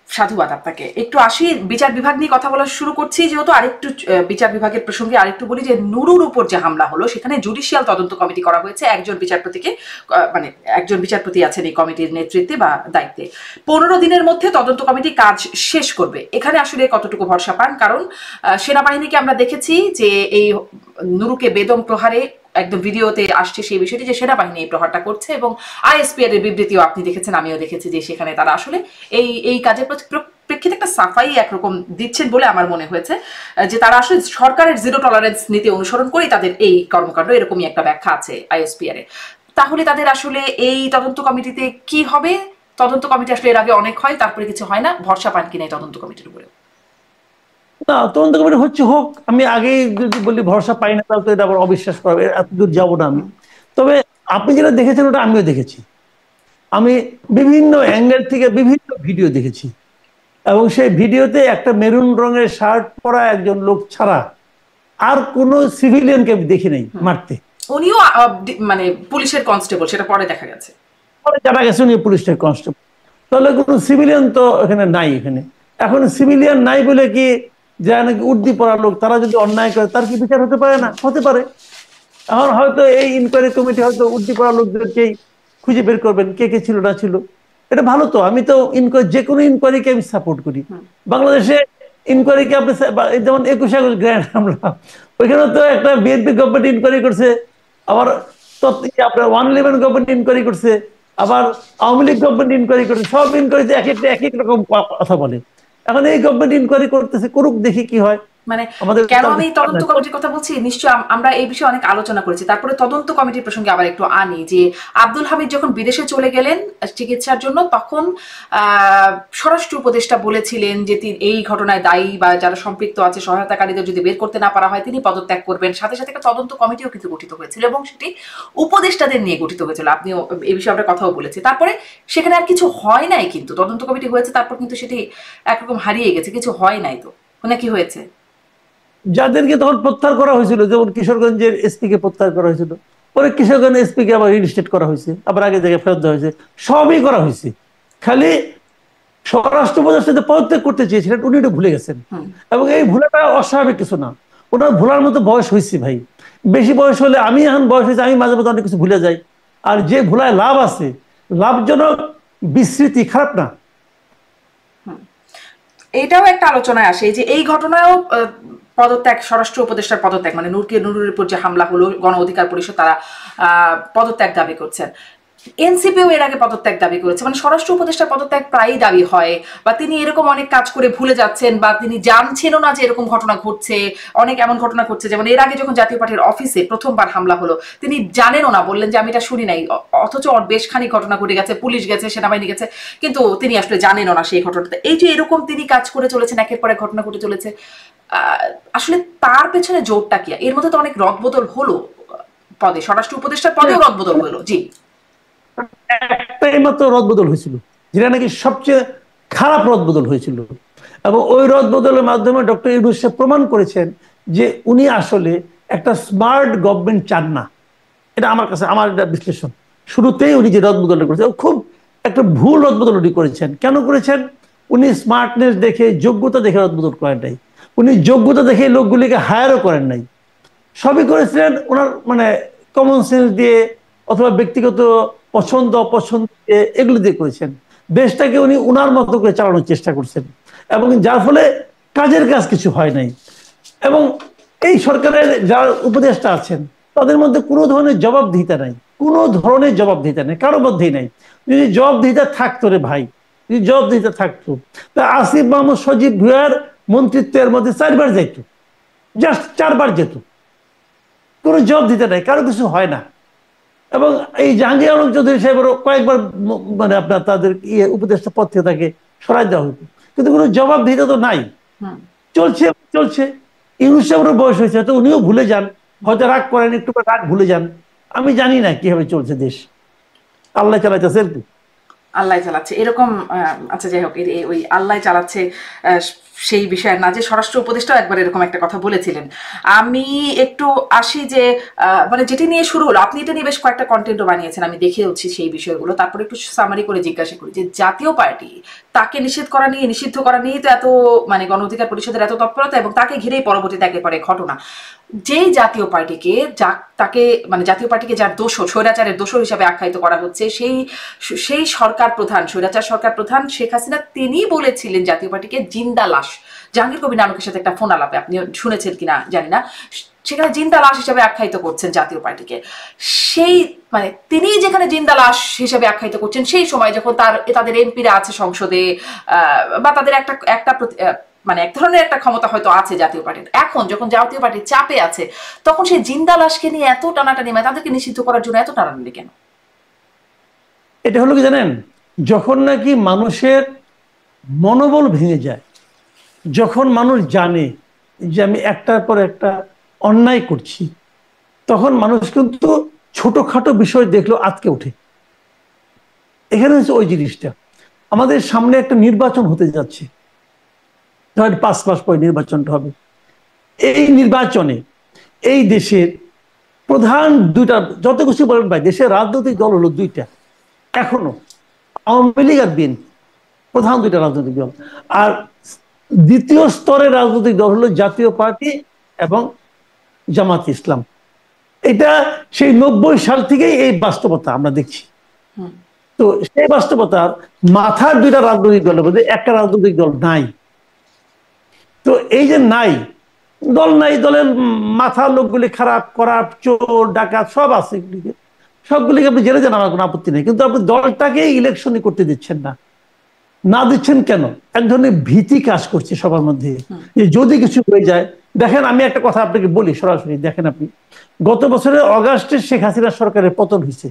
সাধুবাদ আপনাকে। একটু আসি বিচার বিভাগ নিয়ে কথা বলা শুরু করছি, যেহেতু আরেকটু বিচার বিভাগের প্রসঙ্গে আরেকটু বলি যে নুরুর উপর যে হামলা হলো সেখানে জুডিশিয়াল তদন্ত কমিটি করা হয়েছে। একজন বিচারপতিকে মানে একজন বিচারপতি আছেন এই কমিটির নেতৃত্বে বা দায়িত্বে। 15 দিনের মধ্যে তদন্ত কমিটি কাজ শেষ করবে। এখানে আসলে কতটুকু ভরসা পান? কারণ সেনাবাহিনীকে আমরা দেখেছি যে এই নুরুকে বেদম প্রহারে একদম ভিডিওতে আসছে সেই বিষয়টি যে সেনাবাহিনী এই প্রহারটা করছে, এবং আইএসপিআর এর বিবৃতিও আপনি দেখেছেন, আমিও দেখেছি যে সেখানে তারা আসলে এই কাজের প্রেক্ষিতে একটা সাফাই একরকম দিচ্ছেন বলে আমার মনে হয়েছে, যে তারা আসলে সরকারের জিরো টলারেন্স নীতি অনুসরণ করেই তাদের এই কর্মকাণ্ড, এরকমই একটা ব্যাখ্যা আছে আইএসপিআর এ। তাহলে তাদের আসলে এই তদন্ত কমিটিতে কি হবে? তদন্ত কমিটি আসলে এর আগে অনেক হয়, তারপরে কিছু হয় না, ভরসা পান কিনা এই তদন্ত কমিটির উপরে? না, তদন্ত কমিটি হচ্ছে হোক, আমি আগেই যদি বলি ভরসা পাই না তাহলে তো এটা আবার অবিশ্বাস করা, এত দূর যাবো না আমি। তবে আপনি যেটা দেখেছেন ওটা আমিও দেখেছি। আমি বিভিন্ন অ্যাঙ্গেল থেকে বিভিন্ন ভিডিও দেখেছি, এবং সেই ভিডিওতে একটা মেরুন রঙের শার্ট পরা একজন লোক ছাড়া আর কোনো সিভিলিয়ানকে আমি দেখি নাই মারতে। উনিও মানে পুলিশের কনস্টেবল, সেটা পরে দেখা গেছে, পরে জানা গেছে উনি পুলিশের কনস্টেবল। তাহলে কোনো সিভিলিয়ান তো এখানে নাই। এখানে এখন সিভিলিয়ান নাই বলে কি যারা নাকি উর্দি পড়া লোক তারা যদি অন্যায় করে তার কি বিচার হতে পারে না? হতে পারে। এখন হয়তো এই ইনকোয়ারি কমিটি হয়তো উর্দি পড়া লোকদেরকেই খুঁজে বের করবেন কে কে ছিল না ছিল। এটা ভালো। তো আমি তো যে কোনো ইনকোয়ারিকে আমি সাপোর্ট করি। বাংলাদেশে ইনকোয়ারিকে আপনি যেমন 21 আগস্ট গ্র্যান্ড হামলা, ওইখানে তো একটা বিএনপি গভর্নমেন্ট ইনকোয়ারি করছে, আবার আপনার 111 গভর্নমেন্ট ইনকোয়ারি করছে, আবার আওয়ামী লীগ গভর্নমেন্ট ইনকোয়ারি করছে। সব ইনকোয়ারিতে এক একটা এক এক রকম কথা বলে। এখন এই গভর্নমেন্ট ইনকোয়ারি করতেছে, করুক, দেখি কি হয়। মানে কেন আমি তদন্ত কমিটির কথা বলছি, নিশ্চয় আমরা এই বিষয়ে অনেক আলোচনা করেছি। তারপরে তদন্ত কমিটির প্রসঙ্গে আবার একটু আনি যে আব্দুল হামিদ যখন বিদেশে চলে গেলেন চিকিৎসার জন্য, তখন স্বরাষ্ট্র উপদেষ্টা বলেছিলেন যে এই ঘটনায় দায়ী বা যারা সম্পৃক্ত আছে সহায়তাকারীদের যদি বের করতে না পারা হয় তিনি পদত্যাগ করবেন। সাথে সাথে একটা তদন্ত কমিটিও কিন্তু গঠিত হয়েছিল, এবং সেটি উপদেষ্টাদের নিয়ে গঠিত হয়েছিল। আপনিও এই বিষয়ে আমরা কথাও বলেছি। তারপরে সেখানে আর কিছু হয় নাই, কিন্তু তদন্ত কমিটি হয়েছে, তারপর কিন্তু সেটি একরকম হারিয়ে গেছে, কিছু হয় নাই। তো মানে কি হয়েছে? যাদেরকে তখন প্রত্যাহার করা হয়েছিল, যেমন কিশোরগঞ্জের এসপি কে প্রত্যাহার করা হয়েছিল, পরে কিশোরগঞ্জ এসপি কে আবার রিস্টেট করা হয়েছে, আবার আগে জায়গায় ফেরত দেওয়া হয়েছে, সবই করা হয়েছে। খালি স্বরাষ্ট্র উপদেষ্টা পদত্যাগ করতে চেয়েছিলেন, উনি এটা ভুলে গেছেন। এবং এই ভুলাটা অস্বাভাবিক কিছু না, ওনার ভুলার মতো বয়স হয়েছে ভাই। বেশি বয়স হলে, আমি এখন বয়স হয়েছে, আমি মাঝে মাঝে অনেক কিছু ভুলে যাই। আর যে ভুলায় লাভ আছে, লাভজনক বিস্মৃতি খারাপ না। এটাও একটা আলোচনায় আসে যে এই ঘটনায়ও পদত্যাগ, স্বরাষ্ট্র উপদেষ্টার পদত্যাগ, মানে নুরুর উপর যে হামলা হলো, গণ অধিকার পরিষদ তারা পদত্যাগ দাবি করছেন। এনসিপিও এর আগে পদত্যাগ দাবি করেছে। মানে স্বরাষ্ট্র উপদেষ্টার পদত্যাগ প্রায়ই দাবি হয়, বা তিনি এরকম অনেক কাজ করে ভুলে যাচ্ছেন, বা তিনি জানছেনও না যে এরকম ঘটনা ঘটছে। অনেক এমন ঘটনা ঘটছে, যেমন এর আগে যখন জাতীয় পার্টির অফিসে প্রথমবার হামলা হলো তিনি জানেনও না, বললেন যে আমি এটা শুনি নাই, অথচ বেশ খানিক ঘটনা ঘটে গেছে, পুলিশ গেছে, সেনাবাহিনী গেছে, কিন্তু তিনি আসলে জানেনও না সেই ঘটনাটা। এই যে এরকম তিনি কাজ করে চলেছেন, একের পর এক ঘটনা ঘটে চলেছে, আসলে তার পেছনে জোরটা কি? এর মধ্যে তো অনেক রদবদল হলো পদে, স্বরাষ্ট্র উপদেষ্টার পদেও রদবদল হলো। জি, একটাই মাত্র রদবদল হয়েছিল, যেটা নাকি সবচেয়ে খারাপ রদবদল হয়েছিল। এবং ওই রদবদলের মাধ্যমে ডক্টর ইউনূস প্রমাণ করেছেন যে উনি আসলে একটা স্মার্ট গভর্নমেন্ট চান না। এটা আমার কাছে, আমার এটা বিশ্লেষণ। শুরুতেই উনি যে রদবদলটা করেছেন, খুব একটা ভুল রদবদল উনি করেছেন। কেন করেছেন? উনি স্মার্টনেস দেখে, যোগ্যতা দেখে রদবদল করেন নাই। উনি যোগ্যতা দেখে লোকগুলিকে হায়ারও করেন নাই। সবই করেছিলেন ওনার মানে কমন সেন্স দিয়ে, অথবা ব্যক্তিগত পছন্দ অপছন্দ এগুলো দিয়ে করেছেন। দেশটাকে উনি উনার মতো করে চালানোর চেষ্টা করছেন, এবং যার ফলে কাজের কাজ কিছু হয় নাই। এবং এই সরকারের যারা উপদেষ্টা আছেন তাদের মধ্যে কোনো ধরনের জবাবদিহিতা নাই, কোনো ধরনের জবাবদিহিতা নেই, কারোর মধ্যেই নাই। যদি জবাবদিহিতা থাকতো রে ভাই, যদি জবাবদিহিতা থাকতো, তা আসিফ মাহমুদ সজীব ভুঁইয়ার মন্ত্রিত্বের মধ্যে 4 বার যেত, জাস্ট 4 বার যেত। কোনো জবাবদিহিতা নাই, কারো কিছু হয় না। এবং এই জাহাঙ্গীর আলম চৌধুরী সাহেবেরও কয়েকবার মানে আপনার তাদের উপদেষ্টা পদ থেকে তাকে সরাই দেওয়া হতো, কিন্তু কোনো জবাবদিহিতা তো নাই। চলছে চলছে। ইউনূস সাহেবেরও বয়স হয়েছে, তো উনিও ভুলে যান হয়তো রাগ করেন, একটু পরে রাগ ভুলে যান। আমি জানি না কিভাবে চলছে দেশ, আল্লাহ চালাইতেছে আর কি। আল্লাহ চালাচ্ছে এরকম। আচ্ছা যাই হোক, ওই আল্লাহ চালাচ্ছে সেই বিষয়ে না, যে স্বরাষ্ট্র উপদেষ্টাও একবার এরকম একটা কথা বলেছিলেন। আমি একটু আসি যে মানে যেটি নিয়ে শুরু হলো, আপনি এটা নিয়ে বেশ কয়েকটা কন্টেন্টও বানিয়েছেন, আমি দেখেওছি সেই বিষয়গুলো। তারপরে একটু সামারি করে জিজ্ঞাসা করি যে জাতীয় পার্টি তাকে নিষিদ্ধ করা নিয়ে তো এত মানে গণ অধিকার পরিষদের এত তৎপরতা, এবং তাকে ঘিরেই পরবর্তীতে একেবারে ঘটনা। যেই জাতীয় পার্টিকে তাকে মানে জাতীয় পার্টিকে যার দোষর, স্বৈরাচারের দোষর হিসাবে আখ্যায়িত করা হচ্ছে, সেই সেই সরকার প্রধান, স্বৈরাচার সরকার প্রধান শেখ হাসিনা, তিনি বলেছিলেন জাতীয় পার্টিকে জিন্দা লাশ। জাহাঙ্গীর কবির নানকের সাথে একটা ফোন আলাপে, আপনি শুনেছেন কিনা জানি না, সেখানে জিন্দা লাশ হিসাবে আখ্যায়িত করছেন জাতীয় পার্টিকে। সেই মানে তিনি যেখানে জিন্দা লাশ হিসেবে আখ্যায়িত করছেন, সেই সময় যখন তাদের এমপিরা আছে সংসদে, বা তাদের একটা মানে এক ধরনের একটা ক্ষমতা হয়তো আছে জাতীয় পার্টির, এখন যখন জাতীয় পার্টি চাপে আছে, তখন সেই জিন্দা লাশকে নিয়ে এত টানাটানি, মানে তাদেরকে নিষিদ্ধ করার জন্য এত টানাটানি কেন? এটা হলো কি জানেন, যখন নাকি মানুষের মনোবল ভেঙে যায়, যখন মানুষ জানে যে আমি একটার পর একটা অন্যায় করছি, তখন মানুষ কিন্তু ছোটখাটো বিষয় দেখলেও আটকে ওঠে। এখানে হচ্ছে ওই জিনিসটা। আমাদের সামনে একটা নির্বাচন হতে যাচ্ছে, 5 মাস পরে নির্বাচনটা হবে। এই নির্বাচনে এই দেশের প্রধান দুইটা, যত কিছু বলেন ভাই, দেশের রাজনৈতিক দল হলো দুইটা এখনো, আওয়ামী লীগ আর বিএনপি, প্রধান দুইটা রাজনৈতিক দল। আর দ্বিতীয় স্তরের রাজনৈতিক দল হলো জাতীয় পার্টি এবং জামাত ইসলাম। এটা সেই 90 সাল থেকেই এই বাস্তবতা আমরা দেখছি। তো সেই বাস্তবতার মাথার দুইটা রাজনৈতিক দলের মধ্যে একটা রাজনৈতিক দল নাই। তো এই যে নাই দল, নাই দলের মাথার লোকগুলি খারাপ, করাপ, চোর, ডাকাত সব আছে, সবগুলিকে আপনি জেলে যান, আমার কোনো আপত্তি নেই। কিন্তু আপনি দলটাকে ইলেকশনই করতে দিচ্ছেন না। না দিচ্ছেন কেন? এক ধরনের ভীতি কাজ করছে সবার মধ্যে, যে যদি কিছু হয়ে যায়। দেখেন, আমি একটা কথা আপনাকে বলি সরাসরি, দেখেন আপনি, গত বছরের অগাস্টে শেখ হাসিনা সরকারের পতন হয়েছে।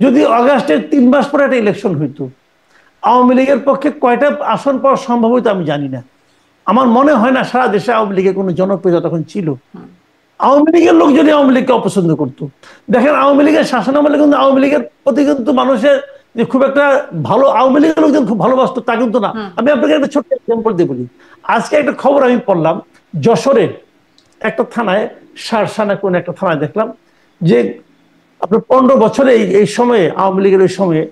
যদি অগাস্টের 3 মাস পরে একটা ইলেকশন হইতো, আওয়ামী লীগের পক্ষে কয়টা আসন পাওয়া সম্ভব হইতো আমি জানি না। আমার মনে হয় না সারা দেশে আওয়ামী লীগের কোনো জনপ্রিয়তা তখন ছিল। আওয়ামী লীগের লোক যদি আওয়ামী লীগকে অপছন্দ করতো, দেখেন আওয়ামী লীগের শাসনামলে কিন্তু আওয়ামী লীগের প্রতি কিন্তু মানুষের যে খুব একটা ভালো, আওয়ামী লীগের লোকজন খুব ভালোবাসতো তা কিন্তু না। আমি আপনাকে একটা ছোট্ট এক্সাম্পল দিয়ে বলি। আজকে একটা খবর আমি পড়লাম, যশোরের একটা থানায়, সারসানা কোন একটা থানায় দেখলাম যে আপনার 15 বছরে এই সময়ে, আওয়ামী লীগের ওই সময়ে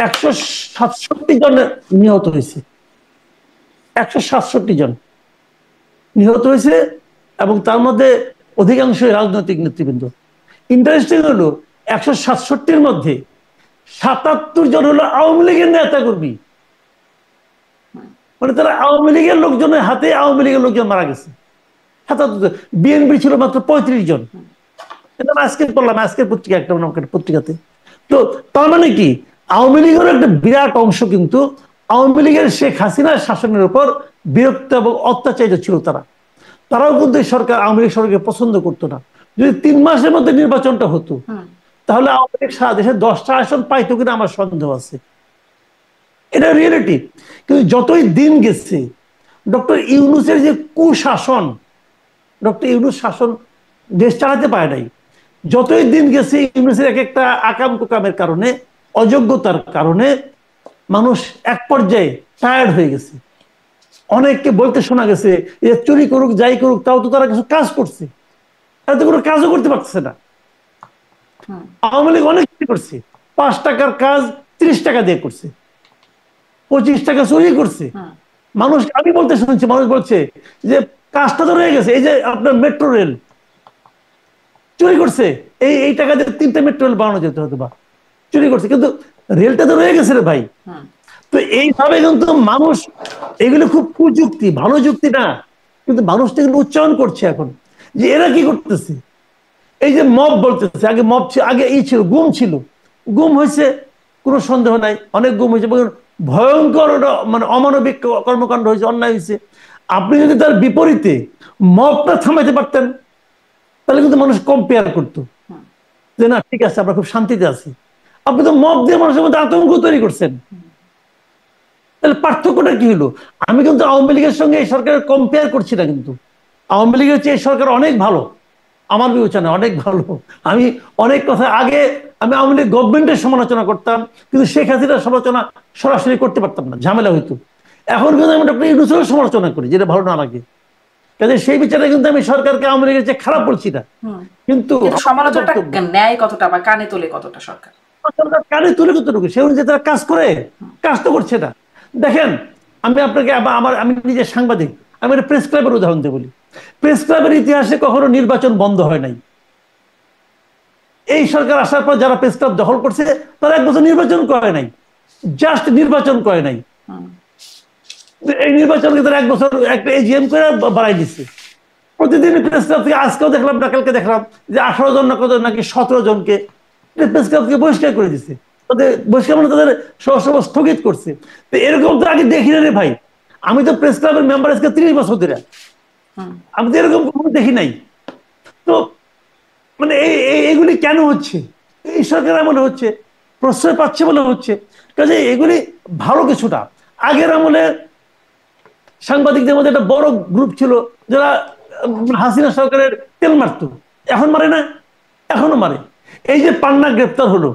167 জন নিহত হয়েছে। 167 জন নিহত হয়েছে, এবং তার মধ্যে অধিকাংশই রাজনৈতিক নেতৃবৃন্দ। ইন্টারেস্টিং হলো 167-র মধ্যে 77 জন হলো আওয়ামী লীগের নেতা কর্মী। মানে তারা আওয়ামী লীগের লোকজনের হাতে আওয়ামী লীগের লোকজন মারা গেছে। 77। বিএনপি ছিল মাত্র 35 জন। এটা আজকে বললাম, আজকের পত্রিকা, একটা পত্রিকাতে। তো তার মানে কি, আওয়ামী লীগের একটা বিরাট অংশ কিন্তু আওয়ামী লীগের শেখ হাসিনার শাসনের উপর বিরক্ত এবং অত্যাচারিত ছিল। তারাও কিন্তু এই সরকার, আওয়ামী লীগ সরকারকে পছন্দ করতো না। যদি 3 মাসের মধ্যে নির্বাচনটা হতো, তাহলে আওয়ামী লীগ সারা দেশে 10টা আসন পাইতো কিনা আমার সন্দেহ আছে। এটা রিয়েলিটি। কিন্তু যতই দিন গেছে, ডক্টর ইউনূসের যে কুশাসন, ডক্টর ইউনূস শাসন দেশ চালাতে পারে নাই। যতই দিন গেছে, ইউনূসের এক একটা আকাম কুকামের কারণে, অযোগ্যতার কারণে মানুষ এক পর্যায়ে টায়ার্ড হয়ে গেছে। অনেককে বলতে শোনা গেছে যে চুরি করুক, যাই করুক, তাও তো তারা কিছু কাজ করছে। তারা তো কোনো কাজও করতে পারছে না। আওয়ামী লীগ অনেক চুরি করছে, 5 টাকার কাজ 30 টাকা দিয়ে করছে, 25 টাকা চুরি করছে। মানুষ, আমি বলতে শুনছি, মানুষ বলছে যে কাজটা তো রয়ে গেছে। এই যে আপনার মেট্রো রেল চুরি করছে, এই টাকা দিয়ে 3টা মেট্রো রেল বানানো যেত হয়তো বা, চুরি করছে, কিন্তু রেলটা তো রয়ে গেছে রে ভাই। তো এইভাবে কিন্তু মানুষ, এগুলো খুব কুযুক্তি, ভালো যুক্তি না, কিন্তু মানুষটা কিন্তু উচ্চারণ করছে এখন যে এরা কি করতেছে। এই যে মব বলতেছে, আগে মব ছিল, আগে ছিল, গুম ছিল, গুম হয়েছে, কোনো সন্দেহ নাই, অনেক গুম হয়েছে, ভয়ঙ্কর মানে অমানবিক কর্মকাণ্ড হয়েছে, অন্যায় হয়েছে। আপনি যদি তার বিপরীতে মবটা থামাইতে পারতেন, তাহলে কিন্তু মানুষ কম্পেয়ার করতো যে না, ঠিক আছে, আমরা খুব শান্তিতে আছি। আপনি তো মব দিয়ে মানুষের মধ্যে আতঙ্ক তৈরি করছেন। তাহলে পার্থক্যটা কি হলো? আমি কিন্তু আওয়ামী লীগের সঙ্গে এই সরকারের কম্পেয়ার করছি না, কিন্তু আওয়ামী লীগের চেয়ে সরকার অনেক ভালো, আমার বিবেচনা অনেক ভালো। আমি অনেক কথা আগে আমি আওয়ামী লীগ গভর্নমেন্টের সমালোচনা করতাম, কিন্তু শেখ হাসিনার সমালোচনা সরাসরি করতে পারতাম না, ঝামেলা হইতো। এখন কিন্তু আমি ডক্টর ইউনূসের সমালোচনা করি, যেটা ভালো না লাগে। কাজে সেই বিচারে কিন্তু আমি সরকারকে আওয়ামী লীগের চেয়ে খারাপ বলছি না, কিন্তু সমালোচনাটা ন্যায় কতটা বা কানে তোলে কতটা সরকার কানে তুলে কতটুকু, সে অনুযায়ী তারা কাজ করে, কাজ তো করছে না। দেখেন, আমি আপনাকে আমি নিজে সাংবাদিক, আমি একটা প্রেস ক্লাবের উদাহরণ দিয়ে বলি। প্রেস ক্লাবের ইতিহাসে কখনো নির্বাচন বন্ধ হয় নাই। এই সরকার আসার পর যারা প্রেস ক্লাব দখল করছে তারা 1 বছর নির্বাচন করে নাই, জাস্ট নির্বাচন করে নাই। এই নির্বাচনকে তারা 1 বছর একটা এজিএম করে বাড়াই দিচ্ছে। প্রতিদিন প্রেস ক্লাব থেকে, আজকেও দেখলাম না কালকে দেখলাম যে 18 জন না কত নাকি 17 জনকে প্রেস ক্লাব থেকে বহিষ্কার করে দিচ্ছে। তাদের বহিষ্কার মানে তাদের সভা স্থগিত করছে। তো এরকম তো আগে দেখি না রে ভাই। আমি তো প্রেস ক্লাবের মেম্বার আজকে 30 বছর ধরে, আমি তো এরকম কখনো দেখি নাই। তো মানে এইগুলি কেন হচ্ছে? এই সরকার এমন হচ্ছে, প্রশ্রয় পাচ্ছে বলে হচ্ছে। কাজে এগুলি ভালো কিছুটা। আগের আমলে সাংবাদিকদের মধ্যে একটা বড় গ্রুপ ছিল যারা হাসিনা সরকারের তেল মারত, এখন মারে না, এখনো মারে। এই যে পান্না গ্রেপ্তার হলো,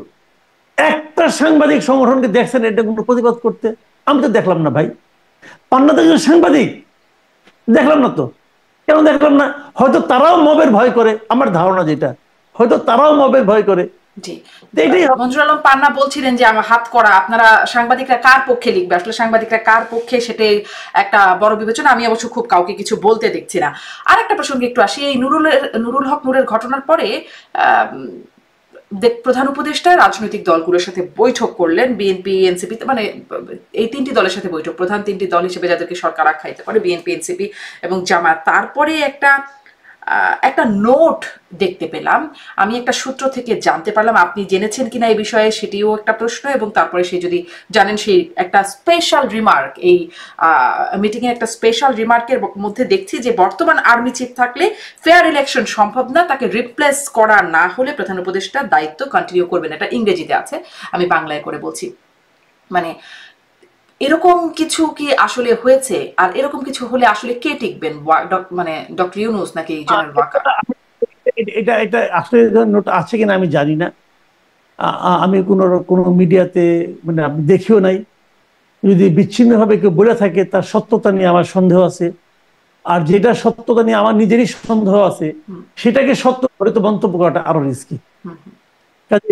একটা সাংবাদিক সংগঠনকে দেখছেন এটা কোনো প্রতিবাদ করতে? আমি তো দেখলাম না ভাই। পান্না তো একজন সাংবাদিক, দেখলাম না তো। কেন দেখলাম না? হয়তো তারাও মবের ভয় করে, আমার ধারণা যেটা, হয়তো তারাও মবের ভয় করে। জি, মঞ্জুর আলম পান্না বলছিলেন যে আমার হাত করা, আপনারা সাংবাদিকরা কার পক্ষে লিখবে, আসলে সাংবাদিকরা কার পক্ষে সেটাই একটা বড় বিবেচনা। আমি অবশ্য খুব কাউকে কিছু বলতে দেখছি না। আর একটা প্রসঙ্গে একটু আসি, এই নুরুল হক নূরের ঘটনার পরে প্রধান উপদেষ্টা রাজনৈতিক দলগুলোর সাথে বৈঠক করলেন, বিএনপি এনসিপি, মানে এই 3টি দলের সাথে বৈঠক, প্রধান 3টি দল হিসেবে যাদেরকে সরকার আখ্যায়িত করে, বিএনপি, এনসিপি এবং জামায়াত। তারপরে একটা নোট দেখতে পেলাম, আমি একটা সূত্র থেকে জানতে পারলাম, আপনি জেনেছেন কিনা এই বিষয়ে সেটিও একটা প্রশ্ন, এবং তারপরে সেই যদি জানেন, সেই একটা স্পেশাল রিমার্ক, এই মিটিংয়ে একটা স্পেশাল রিমার্কের মধ্যে দেখছি যে বর্তমান আর্মি চিফ থাকলে ফেয়ার ইলেকশন সম্ভব না, তাকে রিপ্লেস করা না হলে প্রধান উপদেষ্টা দায়িত্ব কন্টিনিউ করবেন। এটা ইংরেজিতে আছে, আমি বাংলায় করে বলছি। মানে এরকম কিছু কি আসলে হয়েছে? আর এরকম কিছু হলে আসলে কে টিকবেন, মানে ডক্টর ইউনূস নাকি জেনারেল ওয়াকার? এটা এটা আসলে নোট আছে কিনা আমি জানি না। আমি কোনো মিডিয়াতে মানে আমি দেখিও নাই। যদি বিচ্ছিন্নভাবে কেউ বলে থাকে তার সত্যতা নিয়ে আমার সন্দেহ আছে। আর যেটা সত্যতা নিয়ে আমার নিজেরই সন্দেহ আছে, সেটাকে সত্য করে তো মন্তব্য করাটা আরো রিস্কি। কাজে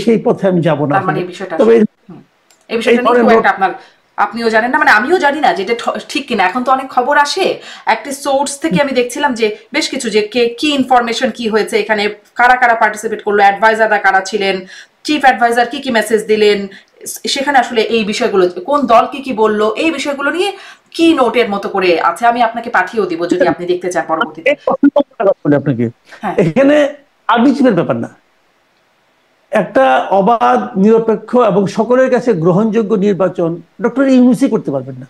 সেই পথে আমি যাব না। মানে এই বিষয়টা নিয়ে আপনার, আপনিও জানেন না, মানে আমিও জানি না যেটা ঠিক কিনা। এখন তো অনেক খবর আসে, একটি সোর্স থেকে আমি দেখছিলাম যে বেশ কিছু, যে কি ইনফরমেশন কি হয়েছে, এখানে কারা কারা পার্টিসিপেট করলো, অ্যাডভাইজাররা কারা ছিলেন, চিফ অ্যাডভাইজার কি মেসেজ দিলেন, সেখানে আসলে এই বিষয়গুলো, কোন দল কি বললো, এই বিষয়গুলো নিয়ে কি নোটের মতো করে আছে। আমি আপনাকে পাঠিয়েও দিব যদি আপনি দেখতে চান পরবর্তীতে। আপনাকে এখানে আর্মি চিফের ব্যাপার না, একটা অবাধ, নিরপেক্ষ এবং সকলের কাছে গ্রহণযোগ্য নির্বাচন ডক্টর ইউনূসই করতে পারবেন না।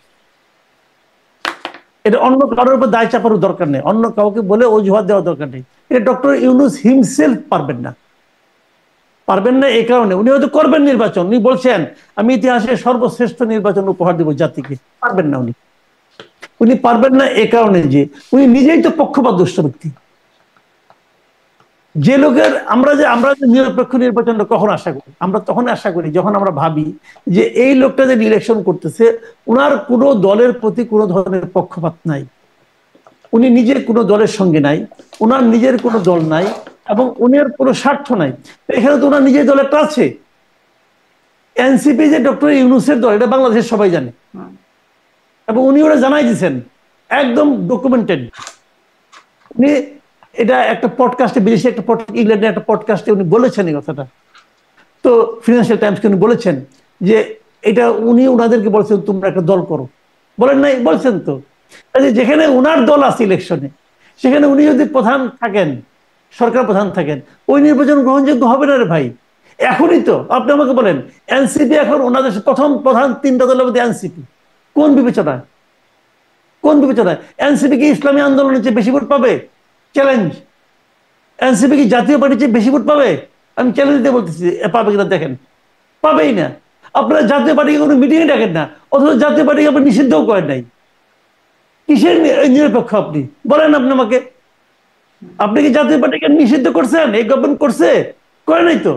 এটা অন্য কারোর উপর দায় চাপানোর দরকার নেই, অন্য কাউকে বলে অজুহাত দেওয়ার দরকার নেই। এটা ডক্টর ইউনূস হিমসেলফ পারবেন না। এই কারণে উনি হয়তো করবেন নির্বাচন, উনি বলছেন আমি ইতিহাসে সর্বশ্রেষ্ঠ নির্বাচন উপহার দেব জাতিকে, পারবেন না। উনি পারবেন না এ কারণে যে উনি নিজেই তো পক্ষপাতদুষ্ট ব্যক্তি। যে লোকের আমরা যে নিরপেক্ষ নির্বাচনটা কখন আশা করি, আমরা তখন আশা করি যখন আমরা ভাবি যে এই লোকটা যে ইলেকশন করতেছে ওনার কোনো দলের প্রতি কোনো ধরনের পক্ষপাত নাই, উনি নিজের কোনো দলের সঙ্গে নাই, ওনার নিজের কোনো দল নাই এবং উনার কোনো স্বার্থ নাই। এখানে তো ওনার নিজের দল একটা আছে, এনসিপি যে ডক্টর ইউনূসের দল, এটা বাংলাদেশের সবাই জানে এবং উনি ওরা জানাই দিচ্ছেন, একদম ডকুমেন্টেড। উনি এটা একটা পডকাস্টে, বিদেশি একটা ইংল্যান্ডের একটা পডকাস্টে উনি বলেছেন এই কথাটা। তো ফিনান্সিয়াল টাইমসকে উনি বলেছেন যে এটা উনি ওনাদেরকে বলছেন তোমরা একটা দল করো, বলেন নাই? বলছেন তো। যেখানে উনার দল আছে ইলেকশনে, সেখানে উনি যদি প্রধান থাকেন, সরকার প্রধান থাকেন, ওই নির্বাচন গ্রহণযোগ্য হবে না রে ভাই। এখনই তো আপনি আমাকে বলেন, এনসিপি এখন ওনাদের প্রথম প্রধান 3টা দলের মধ্যে এনসিপি, কোন বিবেচনায় এনসিপি কি ইসলামী আন্দোলনের চেয়ে বেশি ভোট পাবে? চ্যালেঞ্জ। এনসিপি কি জাতীয় পার্টির চেয়ে বেশি ভোট পাবে? আমি চ্যালেঞ্জ দিয়ে বলতেছি, পাবে কিনা দেখেন, পাবেই না। আপনারা জাতীয় পার্টিকে কোনো মিটিংয়ে ডাকেন না, অথচ জাতীয় পার্টিকে আপনি নিষিদ্ধও করেন নাই। কিসের নিরপেক্ষ আপনি বলেন? আপনি আমাকে, আপনি কি জাতীয় পার্টিকে নিষিদ্ধ করছেন? এই গভর্নমেন্ট করছে? করে নাই তো।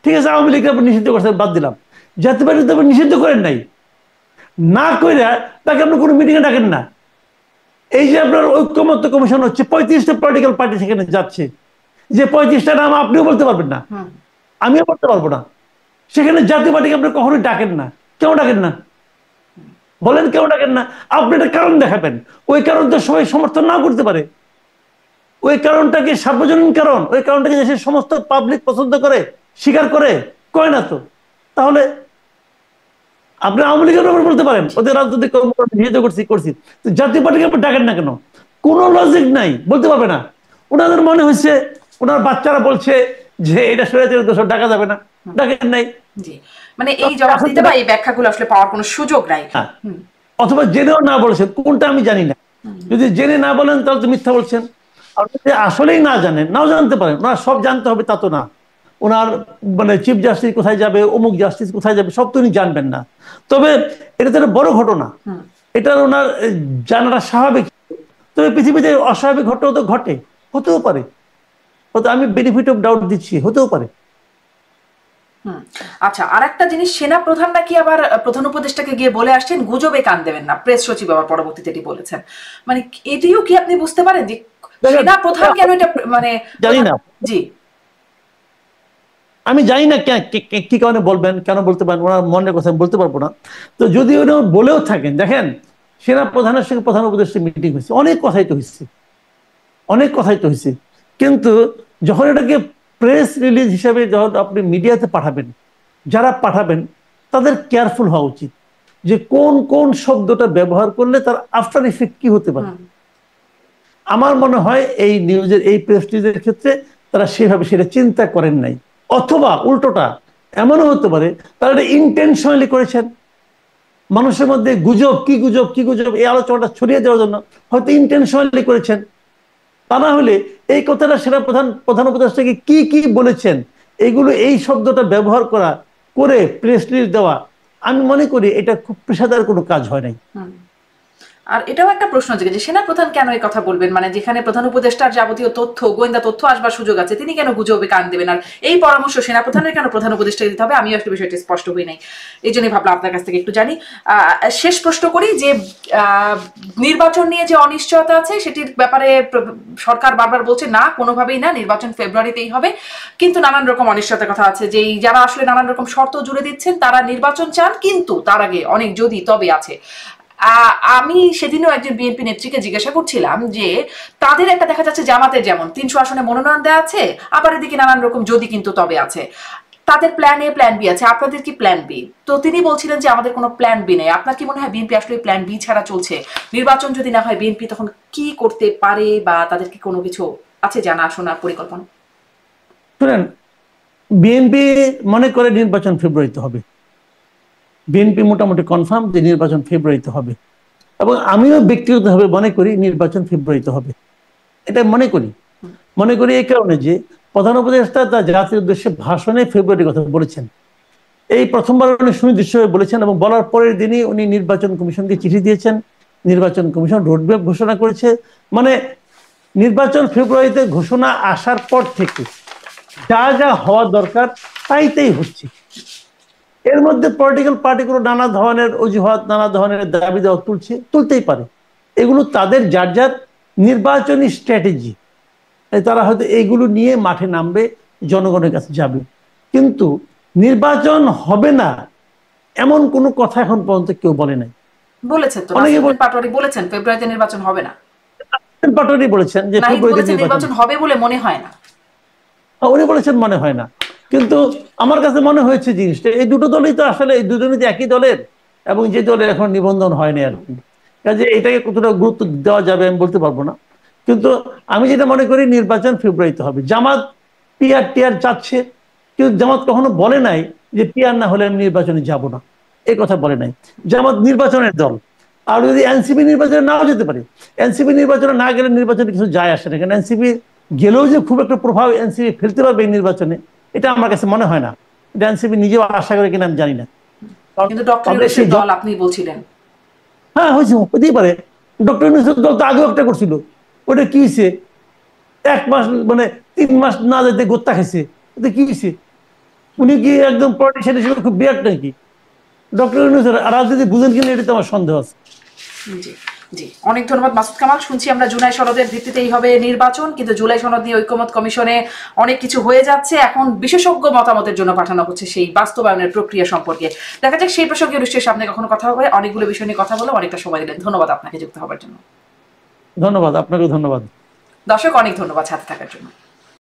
ঠিক আছে, আওয়ামী লীগকে আপনি নিষিদ্ধ করছেন, বাদ দিলাম। জাতীয় পার্টি তো আপনি নিষিদ্ধ করেন নাই, না কইরা তাকে আপনি কোনো মিটিংয়ে ডাকেন না। এই যে আপনার ঐক্যমত্য কমিশন হচ্ছে, 35টা পলিটিক্যাল পার্টি সেখানে যাচ্ছে, যে 35টা নাম আপনিও বলতে পারবেন না, আমিও বলতে পারবো না। সেখানে জাতীয় পার্টিকে আপনি কখনোই ডাকেন না। কেউ ডাকেন না, বলেন কেউ ডাকেন না। আপনি একটা কারণ দেখাবেন, ওই কারণ তো সবাই সমর্থন না করতে পারে। ওই কারণটা কি সার্বজনীন কারণ? ওই কারণটাকে দেশের সমস্ত পাবলিক পছন্দ করে, স্বীকার করে? কয় না তো। তাহলে আপনি আওয়ামী লীগের ব্যাপারে বলতে পারেন ওদের রাজনৈতিক কর্মকাণ্ড নিষিদ্ধ করছি, তো জাতীয় পার্টিকে আপনি ডাকেন না কেন? কোনো লজিক নাই, বলতে পারবে না। ওনাদের মনে হয়েছে, ওনার বাচ্চারা বলছে যে এটা স্বৈরাচারের দোষর, ডাকা যাবে না, ডাকেন নাই। জি, মানে এই জবাব দিতে বা এই ব্যাখ্যাগুলো আসলে পাওয়ার কোনো সুযোগ নাই। অথবা জেনেও না বলেছেন, কোনটা আমি জানি না। যদি জেনে না বলেন তাহলে তো মিথ্যা বলছেন। আর যদি আসলেই না জানেন, নাও জানতে পারেন, ওনার সব জানতে হবে তা তো না। ওনার মানে চিফ জাস্টিস কোথায় যাবে, অমুক জাস্টিস কোথায় যাবে, সব তো উনি জানবেন না। তবে এটা তো একটা বড় ঘটনা, এটা ওনার জানাটা স্বাভাবিক। তবে পৃথিবীতে অস্বাভাবিক ঘটনাও তো ঘটে, হতেও পারে। হয়তো আমি বেনিফিট অফ ডাউট দিচ্ছি, হতেও পারে। আচ্ছা, আর একটা জিনিস, সেনা প্রধান নাকি আবার প্রধান উপদেষ্টাকে গিয়ে বলে আসছেন গুজবে কান দেবেন না, প্রেস সচিব আবার পরবর্তীতে এটি বলেছেন। মানে এটিও কি আপনি বুঝতে পারেন যে সেনা প্রধান কেন এটা, মানে জানি না। জি, আমি জানি না কি কারণে বলবেন, কেন বলতে পারেন, ওনার মনের কথা বলতে পারবো না। তো যদি উনি বলেও থাকেন, দেখেন সেনা প্রধানের সঙ্গে প্রধান উপদেষ্টা মিটিং হয়েছে, অনেক কথাই তো হয়েছে, অনেক কথাই তো হয়েছে। কিন্তু যখন এটাকে প্রেস রিলিজ হিসেবে যখন আপনি মিডিয়াতে পাঠাবেন, যারা পাঠাবেন তাদের কেয়ারফুল হওয়া উচিত যে কোন কোন শব্দটা ব্যবহার করলে তার আফটার ইফেক্ট কি হতে পারে। আমার মনে হয় এই নিউজের, এই প্রেস রিলিজের ক্ষেত্রে তারা সেভাবে সেটা চিন্তা করেন নাই। অথবা উল্টোটা এমনও হতে পারে তারা এটা ইন্টেনশনালি করেছেন, মানুষের মধ্যে গুজব কি গুজব কি গুজব এই আলোচনাটা ছড়িয়ে দেওয়ার জন্য হয়তো ইন্টেনশনালি করেছেন। তা না হলে এই কথাটা সেনা প্রধান উপদেষ্টাকে কি কি বলেছেন, এগুলো এই শব্দটা ব্যবহার করে প্রেস রিলিজ দেওয়া, আমি মনে করি এটা খুব পেশাদার কোনো কাজ হয় নাই। আর এটাও একটা প্রশ্ন যে সেনা প্রধান কেন এই কথা বলবেন, মানে যেখানে প্রধান উপদেষ্টার যাবতীয় তথ্য, গোয়েন্দা তথ্য আসবার সুযোগ আছে, তিনি কেন গুজবে কান দেবেন? আর এই পরামর্শ সেনা প্রধানের কেন প্রধান উপদেষ্টাকে দিতে হবে? আমিও একটা বিষয়টি স্পষ্ট হই নাই, এই জন্যই ভাবলাম আপনার কাছ থেকে একটু জানি। শেষ প্রশ্ন করি যে নির্বাচন নিয়ে যে অনিশ্চয়তা আছে সেটির ব্যাপারে সরকার বারবার বলছে না, কোনোভাবেই না, নির্বাচন ফেব্রুয়ারিতেই হবে। কিন্তু নানান রকম অনিশ্চয়তার কথা আছে, যে যারা আসলে নানান রকম শর্ত জুড়ে দিচ্ছেন তারা নির্বাচন চান, কিন্তু তার আগে অনেক যদি তবে আছে। আমি সেদিনও একজন বিএনপি নেত্রীকে জিজ্ঞাসা করছিলাম যে তাদের একটা দেখা যাচ্ছে জামাতের যেমন 300 আসনে মনোনয়ন দেওয়া আছে, আবার এদিকে নানান রকম যদি কিন্তু তবে আছে, তাদের প্ল্যান এ প্ল্যান বি আছে, আপনাদের কি প্ল্যান বি? তো তিনি বলছিলেন যে আমাদের কোনো প্ল্যান বি নেই। আপনার কি মনে হয় বিএনপি আসলে প্ল্যান বি ছাড়া চলছে? নির্বাচন যদি না হয় বিএনপি তখন কি করতে পারে, বা তাদের কি কোনো কিছু আছে জানা শোনার পরিকল্পনা? শুনেন, বিএনপি মনে করে নির্বাচন ফেব্রুয়ারিতে হবে, বিএনপি মোটামুটি কনফার্ম যে নির্বাচন ফেব্রুয়ারিতে হবে, এবং আমিও ব্যক্তিগতভাবে মনে করি নির্বাচন ফেব্রুয়ারিতে হবে। এটা মনে করি এই কারণে যে প্রধান উপদেষ্টা তার জাতির উদ্দেশ্যে ভাষণে ফেব্রুয়ারির কথা বলেছেন। এই প্রথমবার উনি সুনির্দিষ্টভাবে বলেছেন, এবং বলার পরের দিনই উনি নির্বাচন কমিশনকে চিঠি দিয়েছেন, নির্বাচন কমিশন রোডম্যাপ ঘোষণা করেছে। মানে নির্বাচন ফেব্রুয়ারিতে ঘোষণা আসার পর থেকে যা যা হওয়া দরকার তাই হচ্ছে। এর মধ্যে পলিটিক্যাল পার্টিগুলো নানা ধরনের অজুহাত, নানা ধরনের দাবি দেওয়া তুলতেই পারে, এগুলো তাদের যার যার নির্বাচনী স্ট্র্যাটেজি, তারা হয়তো এইগুলো নিয়ে মাঠে নামবে, জনগণের কাছে যাবে। কিন্তু নির্বাচন হবে না এমন কোনো কথা এখন পর্যন্ত কেউ বলে নাই। বলেছেন তো, নাসিরউদ্দিন পাটোয়ারি বলেছেন ফেব্রুয়ারিতে নির্বাচন হবে না। পাটোয়ারি বলেছেন যে ফেব্রুয়ারিতে নির্বাচন হবে বলে মনে হয় না, উনি বলেছেন মনে হয় না। কিন্তু আমার কাছে মনে হয়েছে জিনিসটা, এই দুটো দলই তো আসলে, এই দুজনই তো একই দলের, এবং যে দলের এখন নিবন্ধন হয়নি আর কি, কাজে এটাকে কতটা গুরুত্ব দেওয়া যাবে আমি বলতে পারবো না। কিন্তু আমি যেটা মনে করি নির্বাচন ফেব্রুয়ারিতে হবে। জামাত পিআর টিআর চাচ্ছে, কিন্তু জামাত কখনো বলে নাই যে পিআর না হলে আমি নির্বাচনে যাব না, এই কথা বলে নাই। জামাত নির্বাচনের দল, আর যদি এনসিপি নির্বাচনে নাও যেতে পারে, এনসিপি নির্বাচনে না গেলে নির্বাচনে কিছু যায় আসে না, কারণ এনসিপি গেলেও যে খুব একটা প্রভাব এনসিপি ফেলতে পারবে এই নির্বাচনে, এটা আমার কাছে মনে হয় না। এনসিপি নিজেও আশা করে কিনা আমি জানি না। কিন্তু ডক্টর ইউনূসের দল আপনি বলছিলেন। হ্যাঁ, হতেই পারে, ডক্টর ইউনূসের দল তো আগেও একটা করছিল, ওটা কি হয়েছে? 1 মাস মানে 3 মাস না যেতে গোত্তা খাইছে, ওটা কি হয়েছে? উনি কি একদম পলিটিশিয়ান হিসেবে খুব বিরাট নাকি? ডক্টর ইউনূসের রাজনীতি বুঝেন কিনা এটা তো আমার সন্দেহ আছে। জি জি, অনেক ধন্যবাদ মাসুদ কামাল। শুনছি আমরা জুলাই সনদের ভিত্তিতেই হবে নির্বাচন, কিন্তু জুলাই সনদ নিয়ে ঐকমত্য কমিশনে অনেক কিছু হয়ে যাচ্ছে, এখন বিশেষজ্ঞ মতামতের জন্য পাঠানো হচ্ছে সেই বাস্তবায়নের প্রক্রিয়া সম্পর্কে। দেখা যাক সেই প্রসঙ্গে নিশ্চয়ই সামনে কখনো কথা হবে। অনেকগুলো বিষয় নিয়ে কথা বলে অনেকটা সময় দিলেন, ধন্যবাদ আপনাকে যুক্ত হবার জন্য। ধন্যবাদ, আপনাকেও ধন্যবাদ। দর্শক অনেক ধন্যবাদ সাথে থাকার জন্য।